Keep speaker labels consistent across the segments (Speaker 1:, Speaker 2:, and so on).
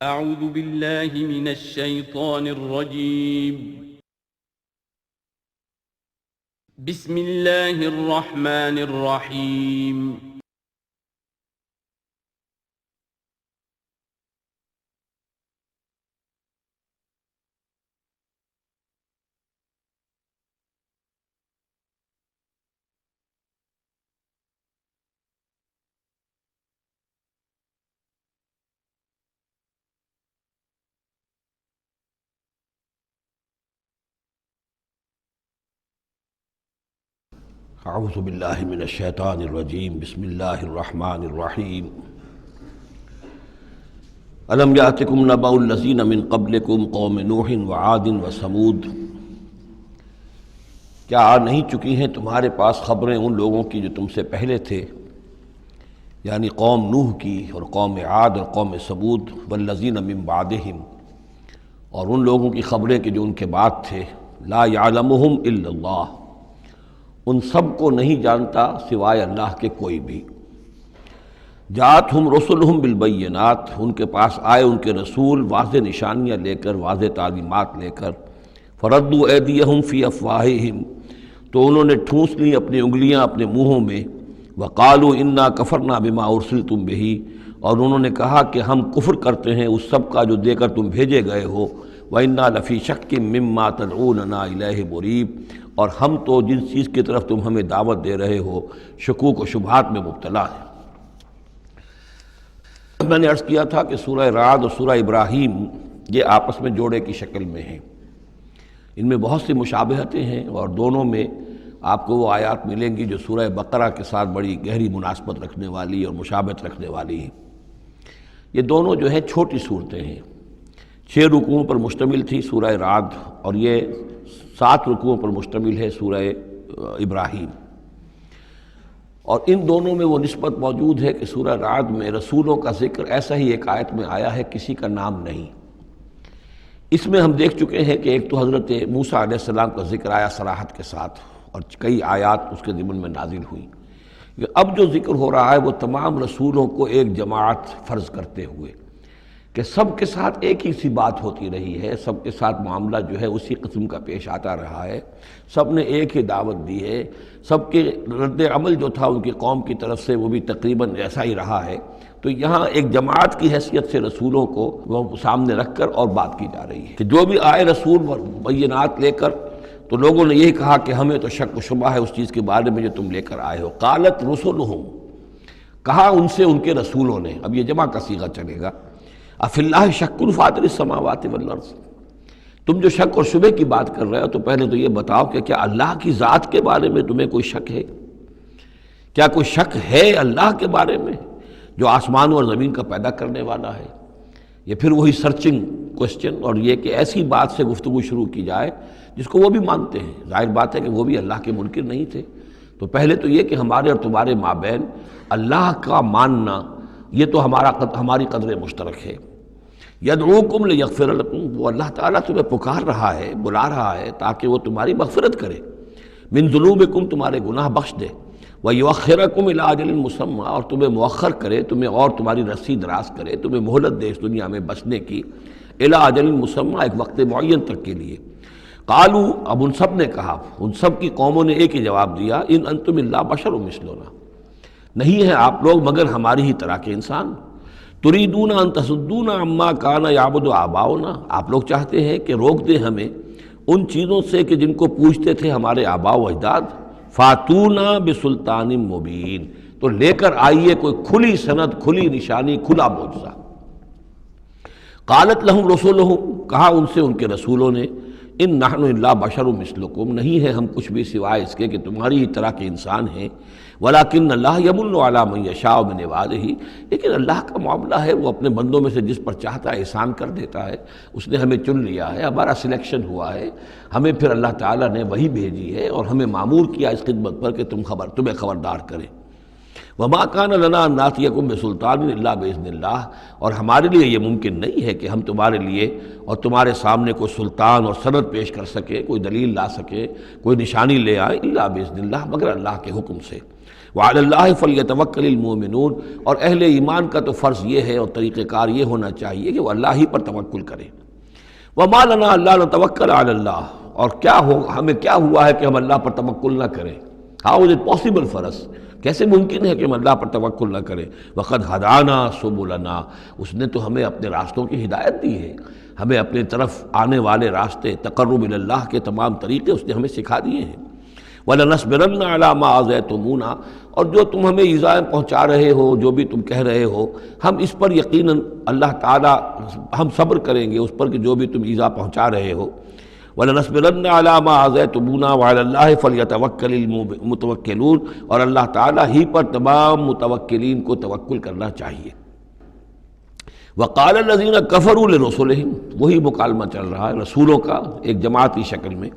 Speaker 1: اعوذ باللہ من الشیطان الرجیم بسم اللہ الرحمن الرحیم
Speaker 2: اعوذ باللہ من الشیطان الرجیم بسم اللہ الرحمن الرحیم الم یاتکم نبأ الذین من قبلکم قوم نوح وعاد وثمود، کیا آ نہیں چکی ہیں تمہارے پاس خبریں ان لوگوں کی جو تم سے پہلے تھے، یعنی قوم نوح کی اور قوم عاد اور قوم ثمود، والذین من بعدہم، اور ان لوگوں کی خبریں کہ جو ان کے بعد تھے، لا یعلمہم الا اللہ، ان سب کو نہیں جانتا سوائے اللہ کے کوئی بھی۔ جاءتہم رسلہم بالبینات، ان کے پاس آئے ان کے رسول واضح نشانیاں لے کر، واضح تعلیمات لے کر، فردوا ایدیہم فی افواہہم، تو انہوں نے ٹھونس لی اپنی انگلیاں اپنے منہوں میں، وقالوا انا کفرنا بما ارسلتم بہ، اور انہوں نے کہا کہ ہم کفر کرتے ہیں اس سب کا جو دے کر تم بھیجے گئے ہو، وَإِنَّا لَفِي شَكٍّ مِّمَّا تَدْعُونَنَا إِلَيْهِ مُرِيبٍ، اور ہم تو جس چیز کی طرف تم ہمیں دعوت دے رہے ہو شکوک و شبہات میں مبتلا ہے۔ میں نے عرض کیا تھا کہ سورہ رعد اور سورہ ابراہیم یہ آپس میں جوڑے کی شکل میں ہیں، ان میں بہت سی مشابہتیں ہیں، اور دونوں میں آپ کو وہ آیات ملیں گی جو سورہ بقرہ کے ساتھ بڑی گہری مناسبت رکھنے والی اور مشابہت رکھنے والی ہیں۔ یہ دونوں جو ہیں چھوٹی صورتیں ہیں، 6 رکوعوں پر مشتمل تھی سورہ رعد، اور یہ 7 رکوعوں پر مشتمل ہے سورہ ابراہیم، اور ان دونوں میں وہ نسبت موجود ہے کہ سورہ رعد میں رسولوں کا ذکر ایسا ہی ایک آیت میں آیا ہے، کسی کا نام نہیں۔ اس میں ہم دیکھ چکے ہیں کہ ایک تو حضرت موسیٰ علیہ السلام کا ذکر آیا صراحت کے ساتھ، اور کئی آیات اس کے ضمن میں نازل ہوئی۔ اب جو ذکر ہو رہا ہے وہ تمام رسولوں کو ایک جماعت فرض کرتے ہوئے کہ سب کے ساتھ ایک ہی سی بات ہوتی رہی ہے، سب کے ساتھ معاملہ جو ہے اسی قسم کا پیش آتا رہا ہے، سب نے ایک ہی دعوت دی ہے، سب کے رد عمل جو تھا ان کی قوم کی طرف سے وہ بھی تقریباً ایسا ہی رہا ہے۔ تو یہاں ایک جماعت کی حیثیت سے رسولوں کو وہ سامنے رکھ کر اور بات کی جا رہی ہے کہ جو بھی آئے رسول بینات لے کر، تو لوگوں نے یہی کہا کہ ہمیں تو شک و شبہ ہے اس چیز کے بارے میں جو تم لے کر آئے ہو۔ قالت رسلہم، کہا ان سے ان کے رسولوں نے، اب یہ جمع کا صیغہ چلے گا، افی اللہ شک فاطر السماوات والارض، تم جو شک اور شبہ کی بات کر رہے ہو تو پہلے تو یہ بتاؤ کہ کیا اللہ کی ذات کے بارے میں تمہیں کوئی شک ہے؟ کیا کوئی شک ہے اللہ کے بارے میں جو آسمانوں اور زمین کا پیدا کرنے والا ہے؟ یہ پھر وہی سرچنگ کوسچن، اور یہ کہ ایسی بات سے گفتگو شروع کی جائے جس کو وہ بھی مانتے ہیں۔ ظاہر بات ہے کہ وہ بھی اللہ کے منکر نہیں تھے، تو پہلے تو یہ کہ ہمارے اور تمہارے مابین اللہ کا ماننا یہ تو ہماری قدر مشترک ہے۔ یدعوکم لیغفر لکم، وہ اللہ تعالیٰ تمہیں پکار رہا ہے، بلا رہا ہے تاکہ وہ تمہاری مغفرت کرے، من ذنوبکم، تمہارے گناہ بخش دے، ویؤخرکم الی اجل مسمى، اور تمہیں مؤخر کرے، تمہیں اور تمہاری رسی دراز کرے، تمہیں مہلت دے اس دنیا میں بچنے کی، الی اجل مسمى، ایک وقت معین تک کے لیے۔ قالوا، اب ان سب نے کہا، ان سب کی قوموں نے ایک ہی جواب دیا، ان انتم الا بشر مثلنا، نہیں ہیں آپ لوگ مگر ہماری ہی طرح کے انسان، تریدون ان تصدونا عما کان یعبد آباؤنا، آپ لوگ چاہتے ہیں کہ روک دیں ہمیں ان چیزوں سے کہ جن کو پوجتے تھے ہمارے آباء و اجداد، فاتونا بسلطان مبین، تو لے کر آئیے کوئی کھلی سند، کھلی نشانی، کھلا معجزہ۔ قالت لہم رسولہم، کہا ان سے ان کے رسولوں نے، ان نحن الا بشر مثلکم، نہیں ہے ہم کچھ بھی سوائے اس کے کہ تمہاری ہی طرح کے انسان ہیں، ولیکن اللہ یمن علی من یشاء من عبادہ، لیکن اللہ کا معاملہ ہے وہ اپنے بندوں میں سے جس پر چاہتا ہے احسان کر دیتا ہے۔ اس نے ہمیں چن لیا ہے، ہمارا سلیکشن ہوا ہے، ہمیں پھر اللہ تعالیٰ نے وہی بھیجی ہے اور ہمیں مامور کیا اس خدمت پر کہ تمہیں خبردار کرے۔ وما کان لنا ان ناتیکم بسلطان الا باذن اللہ، اور ہمارے لیے یہ ممکن نہیں ہے کہ ہم تمہارے لیے اور تمہارے سامنے کوئی سلطان اور سند پیش کر سکے، کوئی دلیل لا سکے، کوئی نشانی لے آئے، الا باذن اللہ، مگر اللہ کے حکم سے۔ وعلی اللہ فلیتوکل المؤمنون، اور اہل ایمان کا تو فرض یہ ہے اور طریقہ کار یہ ہونا چاہیے کہ وہ اللہ ہی پر توکل کرے۔ وما لنا الا نتوکل علی اللہ، اور ہمیں کیا ہوا ہے کہ ہم اللہ پر توکل نہ کریں؟ How is it possible for us, کیسے ممکن ہے کہ ہم اللہ پر توکل نہ کریں؟ وقد ہدانا سبلنا، اس نے تو ہمیں اپنے راستوں کی ہدایت دی ہے، ہمیں اپنے طرف آنے والے راستے، تقرب الی اللہ کے تمام طریقے اس نے ہمیں سکھا دیے ہیں۔ وَلَنَصْبِرَنَّ عَلَىٰ مَا آذَيْتُمُونَا، اور جو تم ہمیں ایذائیں پہنچا رہے ہو، جو بھی تم کہہ رہے ہو، ہم اس پر یقیناً اللہ تعالیٰ ہم صبر کریں گے اس پر کہ جو بھی تم ایذا پہنچا رہے ہو۔ وَلَنَصْبِرَنَّ عَلَىٰ مَا آذَيْتُمُونَا وَعَلَى اللَّهِ فَلْيَتَوَكَّلِ الْمُتَوَكِّلُونَ، اور اللہ تعالیٰ ہی پر تمام متوکلین کو توکل کرنا چاہیے۔ وَقَالَ الَّذِينَ كَفَرُوا لِرُسُلِهِمْ، وہی مکالمہ چل رہا ہے رسولوں کا ایک جماعت کی شکل میں،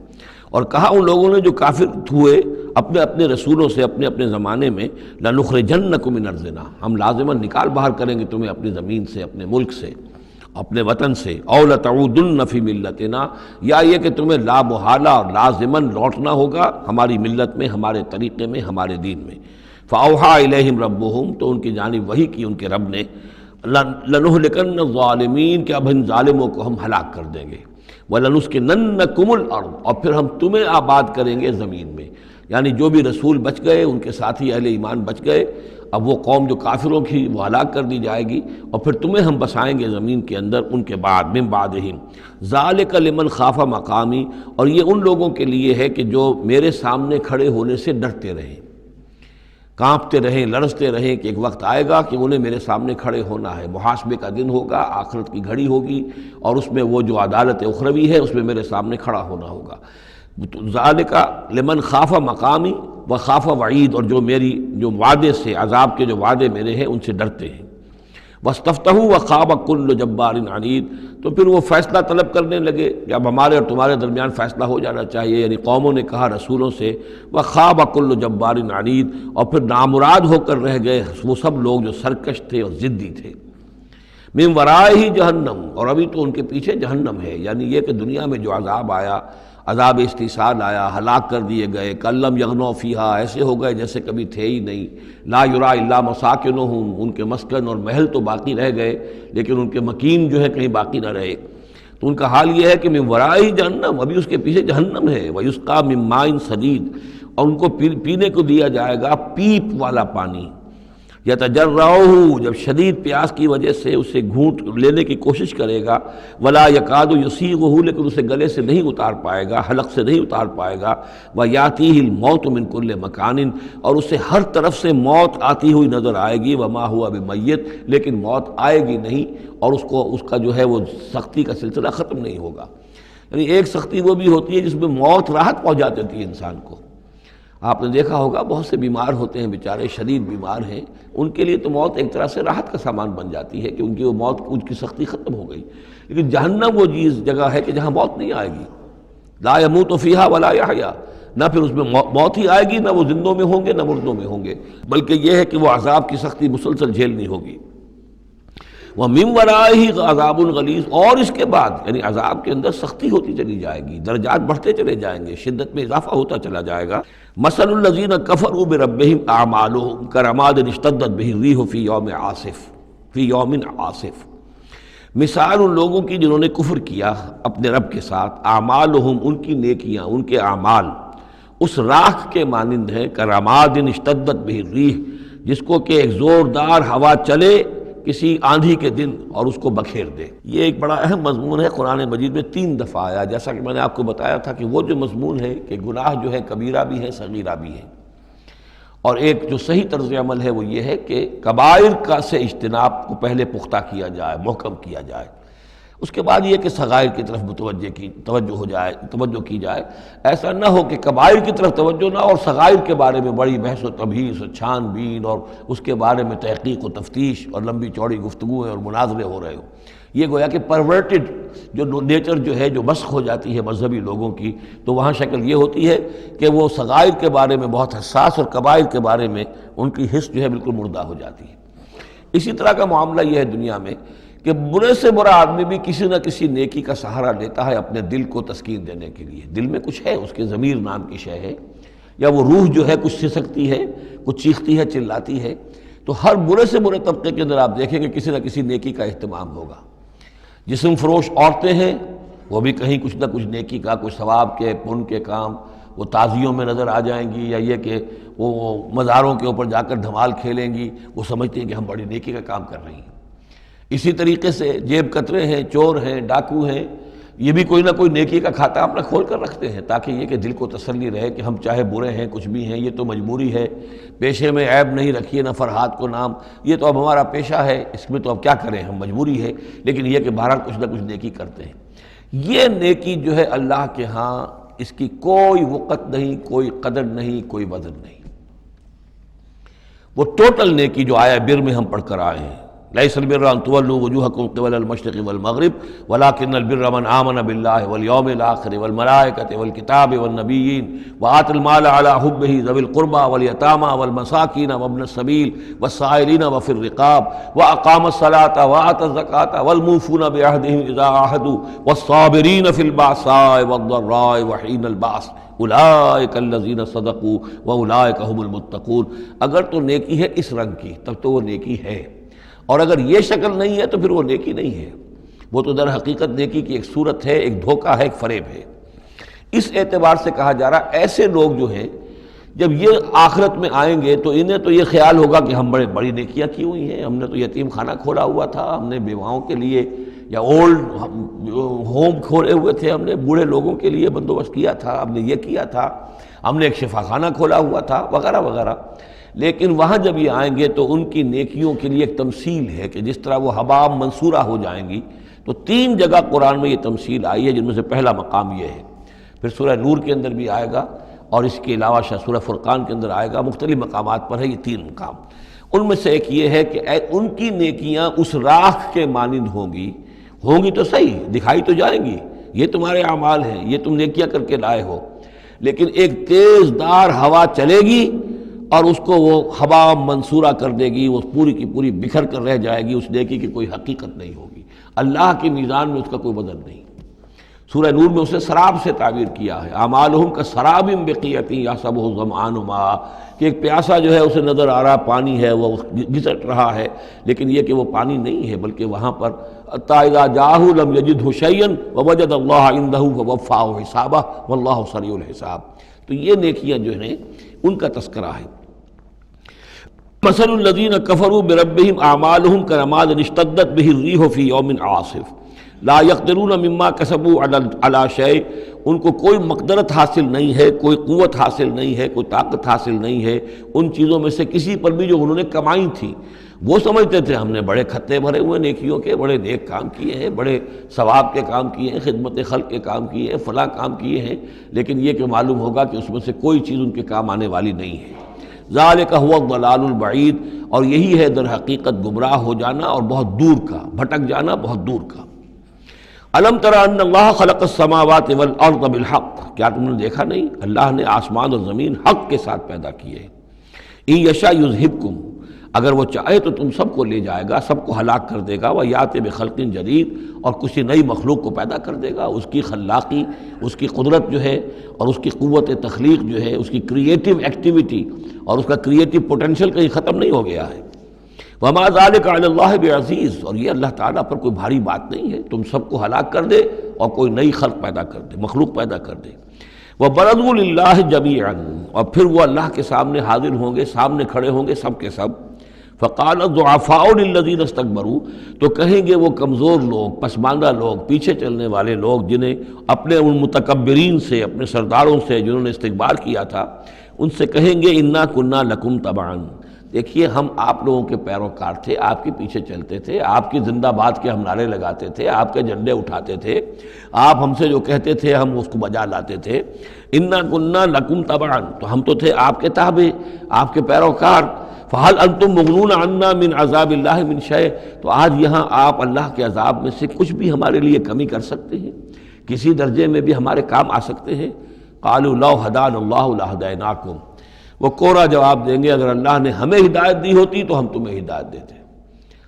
Speaker 2: اور کہا ان لوگوں نے جو کافر ہوئے اپنے اپنے رسولوں سے اپنے اپنے زمانے میں، لَنُخْرِجَنَّكُم مِّنْ أَرْضِنَا، ہم لازماً نکال باہر کریں گے تمہیں اپنی زمین سے، اپنے ملک سے، اپنے وطن سے، أَوْ لَتَعُودُنَّ فِي مِلَّتِنَا، یا یہ کہ تمہیں لا محالہ اور لازماً لوٹنا ہوگا ہماری ملت میں، ہمارے طریقے میں، ہمارے دین میں۔ فَأَوْحَىٰ إِلَيْهِمْ رَبُّهُمْ، تو ان کی جانب وحی کی ان کے رب نے، لَنُهْلِكَنَّ الظَّالِمِينَ، کہ اب ان ظالموں کو ہم ہلاک کر دیں گے، وَلَنُسْكِنَنَّكُمُ الْأَرْضَ، اور پھر ہم تمہیں آباد کریں گے زمین میں۔ یعنی جو بھی رسول بچ گئے، ان کے ساتھی اہل ایمان بچ گئے، اب وہ قوم جو کافروں کی وہ ہلاک کر دی جائے گی، اور پھر تمہیں ہم بسائیں گے زمین کے اندر ان کے بعد، من بعدہم، ذالک لمن خاف مقامی، اور یہ ان لوگوں کے لیے ہے کہ جو میرے سامنے کھڑے ہونے سے ڈرتے رہیں، کانپتے رہیں، لرزتے رہیں کہ ایک وقت آئے گا کہ انہیں میرے سامنے کھڑے ہونا ہے، محاسبے کا دن ہوگا، آخرت کی گھڑی ہوگی، اور اس میں وہ جو عدالت اخروی ہے اس میں میرے سامنے کھڑا ہونا ہوگا۔ ذالک لمن خاف مقامی و خاف وعید، اور جو جو وعدے سے، عذاب کے جو وعدے میرے ہیں ان سے ڈرتے ہیں۔ واستفتحوا وخاب کل جبار عنید، تو پھر وہ فیصلہ طلب کرنے لگے، جب ہمارے اور تمہارے درمیان فیصلہ ہو جانا چاہیے، یعنی قوموں نے کہا رسولوں سے، وخاب کل جبار عنید، اور پھر نامراد ہو کر رہ گئے وہ سب لوگ جو سرکش تھے اور ضدی تھے۔ من ورائہ جہنم، اور ابھی تو ان کے پیچھے جہنم ہے، یعنی یہ کہ دنیا میں جو عذاب آیا، عذاب استحصال آیا، ہلاک کر دیے گئے، کلم یغنوا فیہا، ایسے ہو گئے جیسے کبھی تھے ہی نہیں، لا یرا الا مساکنہم، ان کے مسکن اور محل تو باقی رہ گئے لیکن ان کے مکین جو ہے کہیں باقی نہ رہے۔ تو ان کا حال یہ ہے کہ من ورائہ جہنم، ابھی اس کے پیچھے جہنم ہے، ویسقا من ماء صدید، اور ان کو پینے کو دیا جائے گا پیپ والا پانی، یتجرعہ، جب شدید پیاس کی وجہ سے اسے گھونٹ لینے کی کوشش کرے گا، ولا یکاد یسیغہ، لیکن اسے گلے سے نہیں اتار پائے گا، حلق سے نہیں اتار پائے گا، ویاتیہ الموت من کل مکان، اور اسے ہر طرف سے موت آتی ہوئی نظر آئے گی، وما ہوا بمیت، لیکن موت آئے گی نہیں، اور اس کا جو ہے وہ سختی کا سلسلہ ختم نہیں ہوگا۔ یعنی ایک سختی وہ بھی ہوتی ہے جس میں موت راحت پہنچا دیتی ہے انسان کو۔ آپ نے دیکھا ہوگا بہت سے بیمار ہوتے ہیں بیچارے، شدید بیمار ہیں، ان کے لیے تو موت ایک طرح سے راحت کا سامان بن جاتی ہے کہ ان کی وہ موت، ان کی سختی ختم ہو گئی۔ لیکن جہنم وہ جگہ ہے کہ جہاں موت نہیں آئے گی، لا یموت فیہا ولا یحیا، نہ پھر اس میں موت ہی آئے گی، نہ وہ زندوں میں ہوں گے نہ مردوں میں ہوں گے، بلکہ یہ ہے کہ وہ عذاب کی سختی مسلسل جھیلنی ہوگی۔ وَمِن وَرَائِهِ عَذَابٌ غَلِيظٌ، اور اس کے بعد یعنی عذاب کے اندر سختی ہوتی چلی جائے گی، درجات بڑھتے چلے جائیں گے، شدت میں اضافہ ہوتا چلا جائے گا۔ مَثَلُ الَّذِينَ كَفَرُوا بِرَبِّهِمْ أَعْمَالُهُمْ كَرَمَادٍ اشْتَدَّتْ بِهِ الرِّيحُ فِي يَوْمٍ عَاصِفٍ، مثال ان لوگوں کی جنہوں نے کفر کیا اپنے رب کے ساتھ، اعمالہم، ان کی نیکیاں، ان کے اعمال اس راکھ کے مانند ہیں، کرمادٍ اشتدت بہ الریح، جس کو کہ ایک زوردار ہوا چلے کسی آندھی کے دن اور اس کو بکھیر دے۔ یہ ایک بڑا اہم مضمون ہے، قرآن مجید میں 3 دفعہ آیا، جیسا کہ میں نے آپ کو بتایا تھا کہ وہ جو مضمون ہے کہ گناہ جو ہے کبیرہ بھی ہے، صغیرہ بھی ہے، اور ایک جو صحیح طرز عمل ہے وہ یہ ہے کہ کبائر کا سے اجتناب کو پہلے پختہ کیا جائے، محکم کیا جائے، اس کے بعد یہ کہ صغائر کی طرف توجہ کی جائے۔ ایسا نہ ہو کہ کبائر کی طرف توجہ نہ، اور صغائر کے بارے میں بڑی بحث و تبحیث و چھان بین اور اس کے بارے میں تحقیق و تفتیش اور لمبی چوڑی گفتگویں اور مناظرے ہو رہے ہو۔ یہ گویا کہ پرورٹڈ جو نیچر جو ہے، جو مسخ ہو جاتی ہے مذہبی لوگوں کی، تو وہاں شکل یہ ہوتی ہے کہ وہ صغائر کے بارے میں بہت حساس اور کبائر کے بارے میں ان کی حس جو ہے بالکل مردہ ہو جاتی ہے۔ اسی طرح کا معاملہ یہ ہے دنیا میں کہ برے سے برا آدمی بھی کسی نہ کسی نیکی کا سہارا لیتا ہے اپنے دل کو تسکین دینے کے لیے۔ دل میں کچھ ہے، اس کے ضمیر نام کی شے ہے، یا وہ روح جو ہے کچھ سسکتی ہے، کچھ چیختی ہے چلاتی ہے، تو ہر برے سے برے طبقے کے اندر آپ دیکھیں گے کسی نہ کسی نیکی کا اہتمام ہوگا۔ جسم فروش عورتیں ہیں، وہ بھی کہیں کچھ نہ کچھ نیکی کا، کچھ ثواب کے پن کے کام وہ تعزیوں میں نظر آ جائیں گی، یا یہ کہ وہ مزاروں کے اوپر جا کر دھمال کھیلیں گی، وہ سمجھتی ہیں کہ ہم بڑی نیکی کا کام کر رہی ہیں۔ اسی طریقے سے جیب کترے ہیں، چور ہیں، ڈاکو ہیں، یہ بھی کوئی نہ کوئی نیکی کا کھاتا اپنا کھول کر رکھتے ہیں، تاکہ یہ کہ دل کو تسلی رہے کہ ہم چاہے برے ہیں، کچھ بھی ہیں، یہ تو مجبوری ہے، پیشے میں عیب نہیں رکھیے نہ فرحات کو نام، یہ تو اب ہمارا پیشہ ہے، اس میں تو اب کیا کریں، ہم مجبوری ہے، لیکن یہ کہ بہرحال کچھ نہ کچھ نیکی کرتے ہیں۔ یہ نیکی جو ہے اللہ کے ہاں اس کی کوئی وقت نہیں، کوئی قدر نہیں، کوئی وزن نہیں۔ وہ ٹوٹل نیکی جو آیا بر میں ہم پڑھ کر آئے ہیں، لیس البر ان تولوا وجوہکم قبل المشرق والمغرب ولکن البر من آمن باللہ والیوم الآخر والملائکۃ والکتاب والنبیین وآتى المال على حبہ ذوی القربى والیتامى والمساکین وابن السبیل والسائلین وفی الرقاب واقام الصلاۃ وآتى الزکاۃ والموفون بعہدہم اذا عاہدوا والصابرین فی البأساء والضراء وحین البأس اولئک الذین صدقوا واولئک هم المتقون۔ اگر تو نیکی ہے اس رنگ کی تب تو وہ نیکی ہے، اور اگر یہ شکل نہیں ہے تو پھر وہ نیکی نہیں ہے، وہ تو در حقیقت نیکی کی ایک صورت ہے، ایک دھوکہ ہے، ایک فریب ہے۔ اس اعتبار سے کہا جا رہا ایسے لوگ جو ہیں جب یہ آخرت میں آئیں گے تو انہیں تو یہ خیال ہوگا کہ ہم بڑی نیکیاں کی ہوئی ہیں، ہم نے تو یتیم خانہ کھولا ہوا تھا، ہم نے بیواؤں کے لیے یا اولڈ ہوم کھولے ہوئے تھے، ہم نے بوڑھے لوگوں کے لیے بندوبست کیا تھا، ہم نے یہ کیا تھا، ہم نے ایک شفا خانہ کھولا ہوا تھا، وغیرہ وغیرہ۔ لیکن وہاں جب یہ آئیں گے تو ان کی نیکیوں کے لیے ایک تمثیل ہے کہ جس طرح وہ حباب منصورہ ہو جائیں گی، تو 3 جگہ قرآن میں یہ تمثیل آئی ہے، جن میں سے پہلا مقام یہ ہے، پھر سورہ نور کے اندر بھی آئے گا، اور اس کے علاوہ سورہ فرقان کے اندر آئے گا، مختلف مقامات پر ہے یہ 3 مقام۔ ان میں سے ایک یہ ہے کہ ان کی نیکیاں اس راکھ کے مانند ہوں گی تو صحیح، دکھائی تو جائیں گی، یہ تمہارے اعمال ہیں، یہ تم نیکیاں کر کے لائے ہو، لیکن ایک تیز دار ہوا چلے گی اور اس کو وہ ہوا منصورہ کر دے گی، وہ پوری کی پوری بکھر کر رہ جائے گی، اس نیکی کی کوئی حقیقت نہیں ہوگی، اللہ کی میزان میں اس کا کوئی وزن نہیں۔ سورہ نور میں اسے سراب سے تعبیر کیا ہے، اعمالہم کسراب بقیعۃ یحسبہ الظمآن ماء، کہ ایک پیاسا جو ہے اسے نظر آ رہا پانی ہے، وہ گھسٹ رہا ہے، لیکن یہ کہ وہ پانی نہیں ہے، بلکہ وہاں پر حتیٰ اذا جاءہ لم یجدہ شیئا ووجد اللہ عندہ فوفاہ حسابہ واللہ سریع الحساب۔ تو یہ نیکیاں جو ہیں ان کا تذکرہ ہے۔ مثل الذین کفروا بربہم اعمالہم کرماد اشتدت بہ الریح فی یوم عاصف لا یقدرون مما کسبوا علی شیء، ان کو کوئی مقدرت حاصل نہیں ہے، کوئی قوت حاصل نہیں ہے، کوئی طاقت حاصل نہیں ہے ان چیزوں میں سے کسی پر بھی جو انہوں نے کمائی تھی۔ وہ سمجھتے تھے ہم نے بڑے کھتے بھرے ہوئے نیکیوں کے، بڑے نیک کام کیے ہیں، بڑے ثواب کے کام کیے ہیں، خدمت خلق کے کام کیے ہیں، فلاں کام کیے ہیں، لیکن یہ کہ معلوم ہوگا کہ اس میں سے کوئی چیز ان کے کام آنے والی نہیں ہے۔ ذالک هو الضلال البعید، اور یہی ہے در حقیقت گمراہ ہو جانا اور بہت دور کا، بھٹک جانا بہت دور کا۔ الم تر ان اللہ خلق السماوات والارض بالحق، کیا تم نے دیکھا نہیں اللہ نے آسمان اور زمین حق کے ساتھ پیدا کیے ہیں۔ ان یشاء یذہبکم، اگر وہ چاہے تو تم سب کو لے جائے گا، سب کو ہلاک کر دے گا، ویأتی بخلق جدید، اور کسی نئی مخلوق کو پیدا کر دے گا۔ اس کی خلاقی، اس کی قدرت جو ہے اور اس کی قوت تخلیق جو ہے، اس کی کریٹیو ایکٹیویٹی اور اس کا کریٹیو پوٹینشل کہیں ختم نہیں ہو گیا ہے۔ وما ذلک علی اللہ بعزیز، اور یہ اللہ تعالیٰ پر کوئی بھاری بات نہیں ہے، تم سب کو ہلاک کر دے اور کوئی نئی خلق پیدا کر دے، مخلوق پیدا کر دے۔ وبرزوا للہ جمیعا، اور پھر وہ اللہ کے سامنے حاضر ہوں گے، سامنے کھڑے ہوں گے سب کے سب۔ فقال الضعفاء للذین استکبروا، تو کہیں گے وہ کمزور لوگ، پسماندہ لوگ، پیچھے چلنے والے لوگ، جنہیں اپنے ان متکبرین سے، اپنے سرداروں سے جنہوں نے استکبار کیا تھا، ان سے کہیں گے انا کنا لکم تبعا، دیکھیے ہم آپ لوگوں کے پیروکار تھے، آپ کے پیچھے چلتے تھے، آپ کی زندہ باد کے ہم نعرے لگاتے تھے، آپ کے جھنڈے اٹھاتے تھے، آپ ہم سے جو کہتے تھے ہم اس کو بجا لاتے تھے۔ انا کنا لکم تبعا، تو ہم تو تھے آپ کے تابع، آپ کے پیروکار۔ فہل انتم مغنون عنا من عذاب اللہ من شیء، تو آج یہاں آپ اللہ کے عذاب میں سے کچھ بھی ہمارے لیے کمی کر سکتے ہیں، کسی درجے میں بھی ہمارے کام آ سکتے ہیں؟ قالوا لو هدانا اللہ لہدیناکم، وہ کوڑا جواب دیں گے اگر اللہ نے ہمیں ہدایت دی ہوتی تو ہم تمہیں ہدایت دیتے،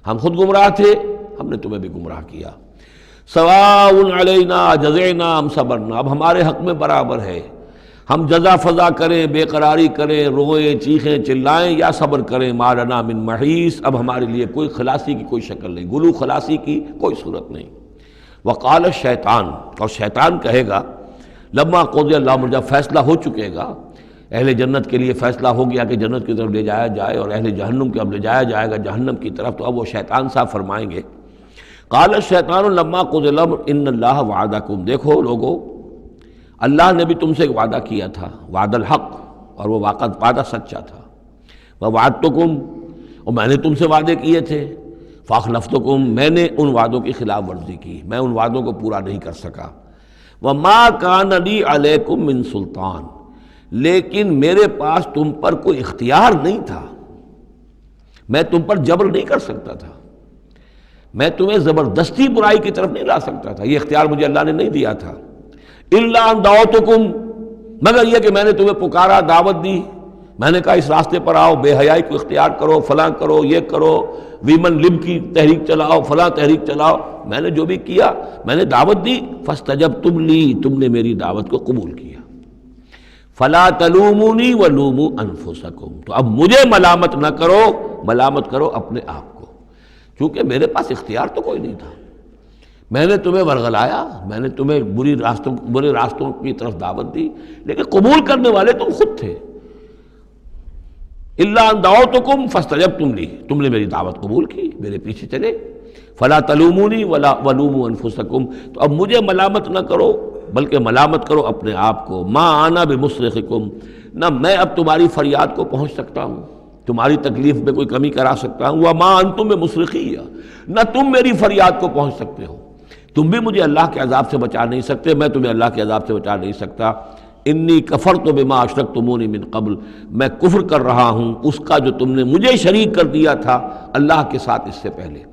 Speaker 2: ہم خود گمراہ تھے، ہم نے تمہیں بھی گمراہ کیا۔ سواء علینا جزعنا ام صبرنا، اب ہمارے حق میں برابر ہے، ہم جزا فضا کریں، بے قراری کریں، روئیں، چیخیں، چلائیں یا صبر کریں، ما لنا من محیص، اب ہمارے لیے کوئی خلاصی کی کوئی شکل نہیں، گلو خلاصی کی کوئی صورت نہیں۔ وقال الشیطان، اور شیطان کہے گا لما قضی الامر، جب فیصلہ ہو چکے گا، اہل جنت کے لیے فیصلہ ہو گیا کہ جنت کی طرف لے جایا جائے اور اہل جہنم کے اب لے جایا جائے گا جہنم کی طرف، تو اب وہ شیطان صاحب فرمائیں گے قال الشیطان لما قضی الامر ان اللہ وعدکم، دیکھو لوگو اللہ نے بھی تم سے ایک وعدہ کیا تھا، وعد الحق، اور وہ وعدہ سچا تھا، ووعدتکم، اور میں نے تم سے وعدے کیے تھے، فاخلفتکم، میں نے ان وعدوں کی خلاف ورزی کی، میں ان وعدوں کو پورا نہیں کر سکا، وما کان لی علیکم من سلطان، لیکن میرے پاس تم پر کوئی اختیار نہیں تھا، میں تم پر جبر نہیں کر سکتا تھا، میں تمہیں زبردستی برائی کی طرف نہیں لا سکتا تھا، یہ اختیار مجھے اللہ نے نہیں دیا تھا، الا ان دعوتکم، مگر یہ کہ میں نے تمہیں پکارا، دعوت دی، میں نے کہا اس راستے پر آؤ، بے حیائی کو اختیار کرو، فلاں کرو، یہ کرو، ویمن لب کی تحریک چلاؤ، فلاں تحریک چلاؤ، میں نے جو بھی کیا میں نے دعوت دی، فاستجبتم لی، تم نے میری دعوت کو قبول کیا، فلا تلومونی ولوموا انفسکم، تو اب مجھے ملامت نہ کرو، ملامت کرو اپنے آپ کو، کیونکہ میرے پاس اختیار تو کوئی نہیں تھا، میں نے تمہیں ورغلایا، میں نے تمہیں برے راستوں کی طرف دعوت دی، لیکن قبول کرنے والے تم خود تھے، الا ان دعوتکم فاستجبتم لی، تم نے میری دعوت قبول کی، میرے پیچھے چلے، فلا تلومونی ولا ولوموا انفسکم، تو اب مجھے ملامت نہ کرو بلکہ ملامت کرو اپنے آپ کو، ما انا بمصرخکم، نہ میں اب تمہاری فریاد کو پہنچ سکتا ہوں، تمہاری تکلیف میں کوئی کمی کرا سکتا ہوں، وما انتم بمصرخی، نہ تم میری فریاد کو پہنچ سکتے ہو، تم بھی مجھے اللہ کے عذاب سے بچا نہیں سکتے، میں تمہیں اللہ کے عذاب سے بچا نہیں سکتا، انی کفرت بما اشرکتمونی من قبل، میں کفر کر رہا ہوں اس کا جو تم نے مجھے شریک کر دیا تھا اللہ کے ساتھ اس سے پہلے،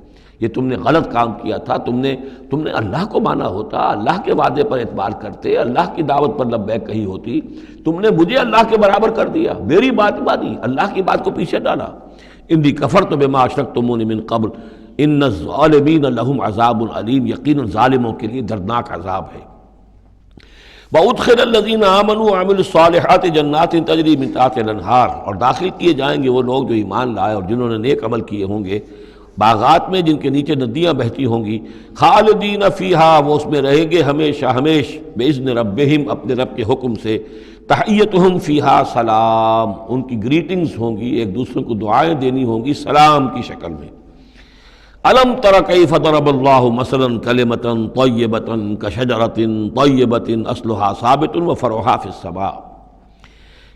Speaker 2: یہ تم نے غلط کام کیا تھا، تم نے اللہ کو مانا ہوتا، اللہ کے وعدے پر اعتبار کرتے، اللہ کی دعوت پر لبیک کہی ہوتی، تم نے مجھے اللہ کے برابر کر دیا، میری بات مانی، اللہ کی بات کو پیچھے ڈالا، انی کفرت بما اشرکتمونی من قبل ان الظالمین لہم عذاب علیم، یقیناً ظالموں کے لیے دردناک عذاب ہے، وَأُدْخِلَ الَّذِينَ آمَنُوا وَعَمِلُوا الصَّالِحَاتِ جَنَّاتٍ تَجْرِي مِن تَحْتِهَا الْأَنْهَارُ، اور داخل کیے جائیں گے وہ لوگ جو ایمان لائے اور جنہوں نے نیک عمل کیے ہوں گے، باغات میں جن کے نیچے ندیاں بہتی ہوں گی، خالدین فیہا، وہ اس میں رہیں گے ہمیشہ ہمیش، بِإِذْنِ رَبِّهِمْ، اپنے رب کے حکم سے، تحیتہم فیہا سلام، ان کی گریٹنگز ہوں گی، ایک دوسرے کو دعائیں دینی ہوں گی سلام کی شکل میں۔ الم تر کیف ضرب اللہ مثلا کلمۃ طیبۃ کشجرۃ طیبۃ اصلھا ثابت وفرعھا فی السماء،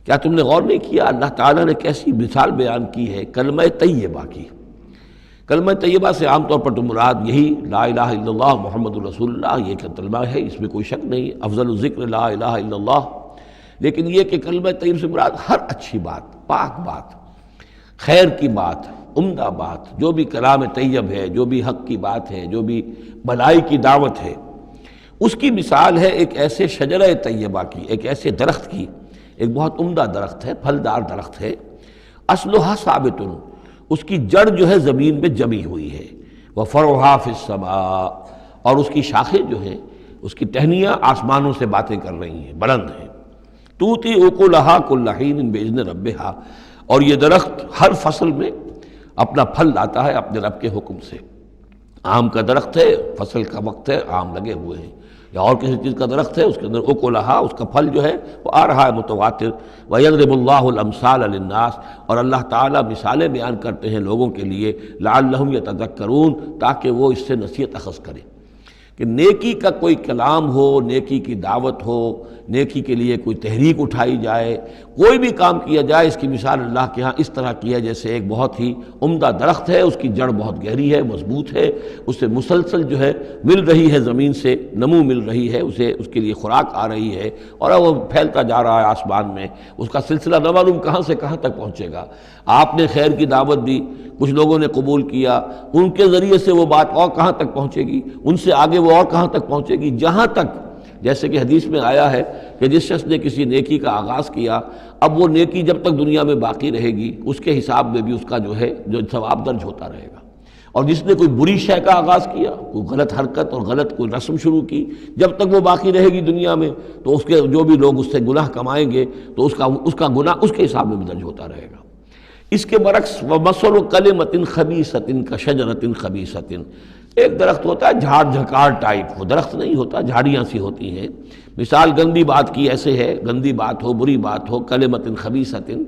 Speaker 2: کیا تم نے غور نہیں کیا اللہ تعالیٰ نے کیسی مثال بیان کی ہے کلمہ طیبہ کی؟ کلمہ طیبہ سے عام طور پر تو مراد یہی لا الہ الا اللہ محمد رسول اللہ، یہ کلمہ ہے، اس میں کوئی شک نہیں، افضل الذکر لا الہ الا اللہ، لیکن یہ کہ کلمہ طیب سے مراد ہر اچھی بات، پاک بات، خیر کی بات، عمدہ بات، جو بھی کلام طیب ہے، جو بھی حق کی بات ہے، جو بھی بھلائی کی دعوت ہے، اس کی مثال ہے ایک ایسے شجرہ طیبہ کی، ایک ایسے درخت کی، ایک بہت عمدہ درخت ہے، پھلدار درخت ہے، اصلھا ثابت، اس کی جڑ جو ہے زمین میں جمی ہوئی ہے، وفرعھا فی السماء، اور اس کی شاخیں جو ہیں، اس کی ٹہنیاں آسمانوں سے باتیں کر رہی ہیں، بلند ہیں، تؤتی اکلھا کل حین باذن ربھا، اور یہ درخت ہر فصل میں اپنا پھل لاتا ہے اپنے رب کے حکم سے، آم کا درخت ہے، فصل کا وقت ہے، آم لگے ہوئے ہیں، یا اور کسی چیز کا درخت ہے، اس کے اندر اکلھا، اس کا پھل جو ہے وہ آ رہا ہے متواتر، وَيَضْرِبُ اللَّهُ الْأَمْثَالَ لِلنَّاسِ، اور اللہ تعالیٰ مثالیں بیان کرتے ہیں لوگوں کے لیے، لَعَلَّهُمْ يَتَذَكَّرُونَ، تاکہ وہ اس سے نصیحت اخذ کریں، کہ نیکی کا کوئی کلام ہو، نیکی کی دعوت ہو، نیکی کے لیے کوئی تحریک اٹھائی جائے، کوئی بھی کام کیا جائے، اس کی مثال اللہ کے ہاں اس طرح کی ہے جیسے ایک بہت ہی عمدہ درخت ہے، اس کی جڑ بہت گہری ہے، مضبوط ہے، اسے مسلسل جو ہے مل رہی ہے، زمین سے نمو مل رہی ہے، اسے اس کے لیے خوراک آ رہی ہے، اور وہ پھیلتا جا رہا ہے آسمان میں، اس کا سلسلہ نہ معلوم کہاں سے کہاں تک پہنچے گا۔ آپ نے خیر کی دعوت دی، کچھ لوگوں نے قبول کیا، ان کے ذریعے سے وہ بات اور کہاں تک پہنچے گی، ان سے آگے وہ اور کہاں تک پہنچے گی، جہاں تک جیسے کہ حدیث میں آیا ہے کہ جس شخص نے کسی نیکی کا آغاز کیا، اب وہ نیکی جب تک دنیا میں باقی رہے گی، اس کے حساب میں بھی اس کا جو ہے جو ثواب درج ہوتا رہے گا، اور جس نے کوئی بری شے کا آغاز کیا، کوئی غلط حرکت اور غلط کوئی رسم شروع کی، جب تک وہ باقی رہے گی دنیا میں تو اس کے جو بھی لوگ اس سے گناہ کمائیں گے تو اس کا گناہ اس کے حساب میں درج ہوتا رہے گا۔ اس کے برعکس وَمَثَلُ كَلِمَةٍ خَبِيثَةٍ كَشَجَرَةٍ خَبِيثَةٍ، ایک درخت ہوتا ہے جھاڑ جھکاڑ ٹائپ، وہ درخت نہیں ہوتا، جھاڑیاں سی ہوتی ہیں۔ مثال گندی بات کی ایسے ہے، گندی بات ہو، بری بات ہو، كَلِمَةٍ خَبِيثَةٍ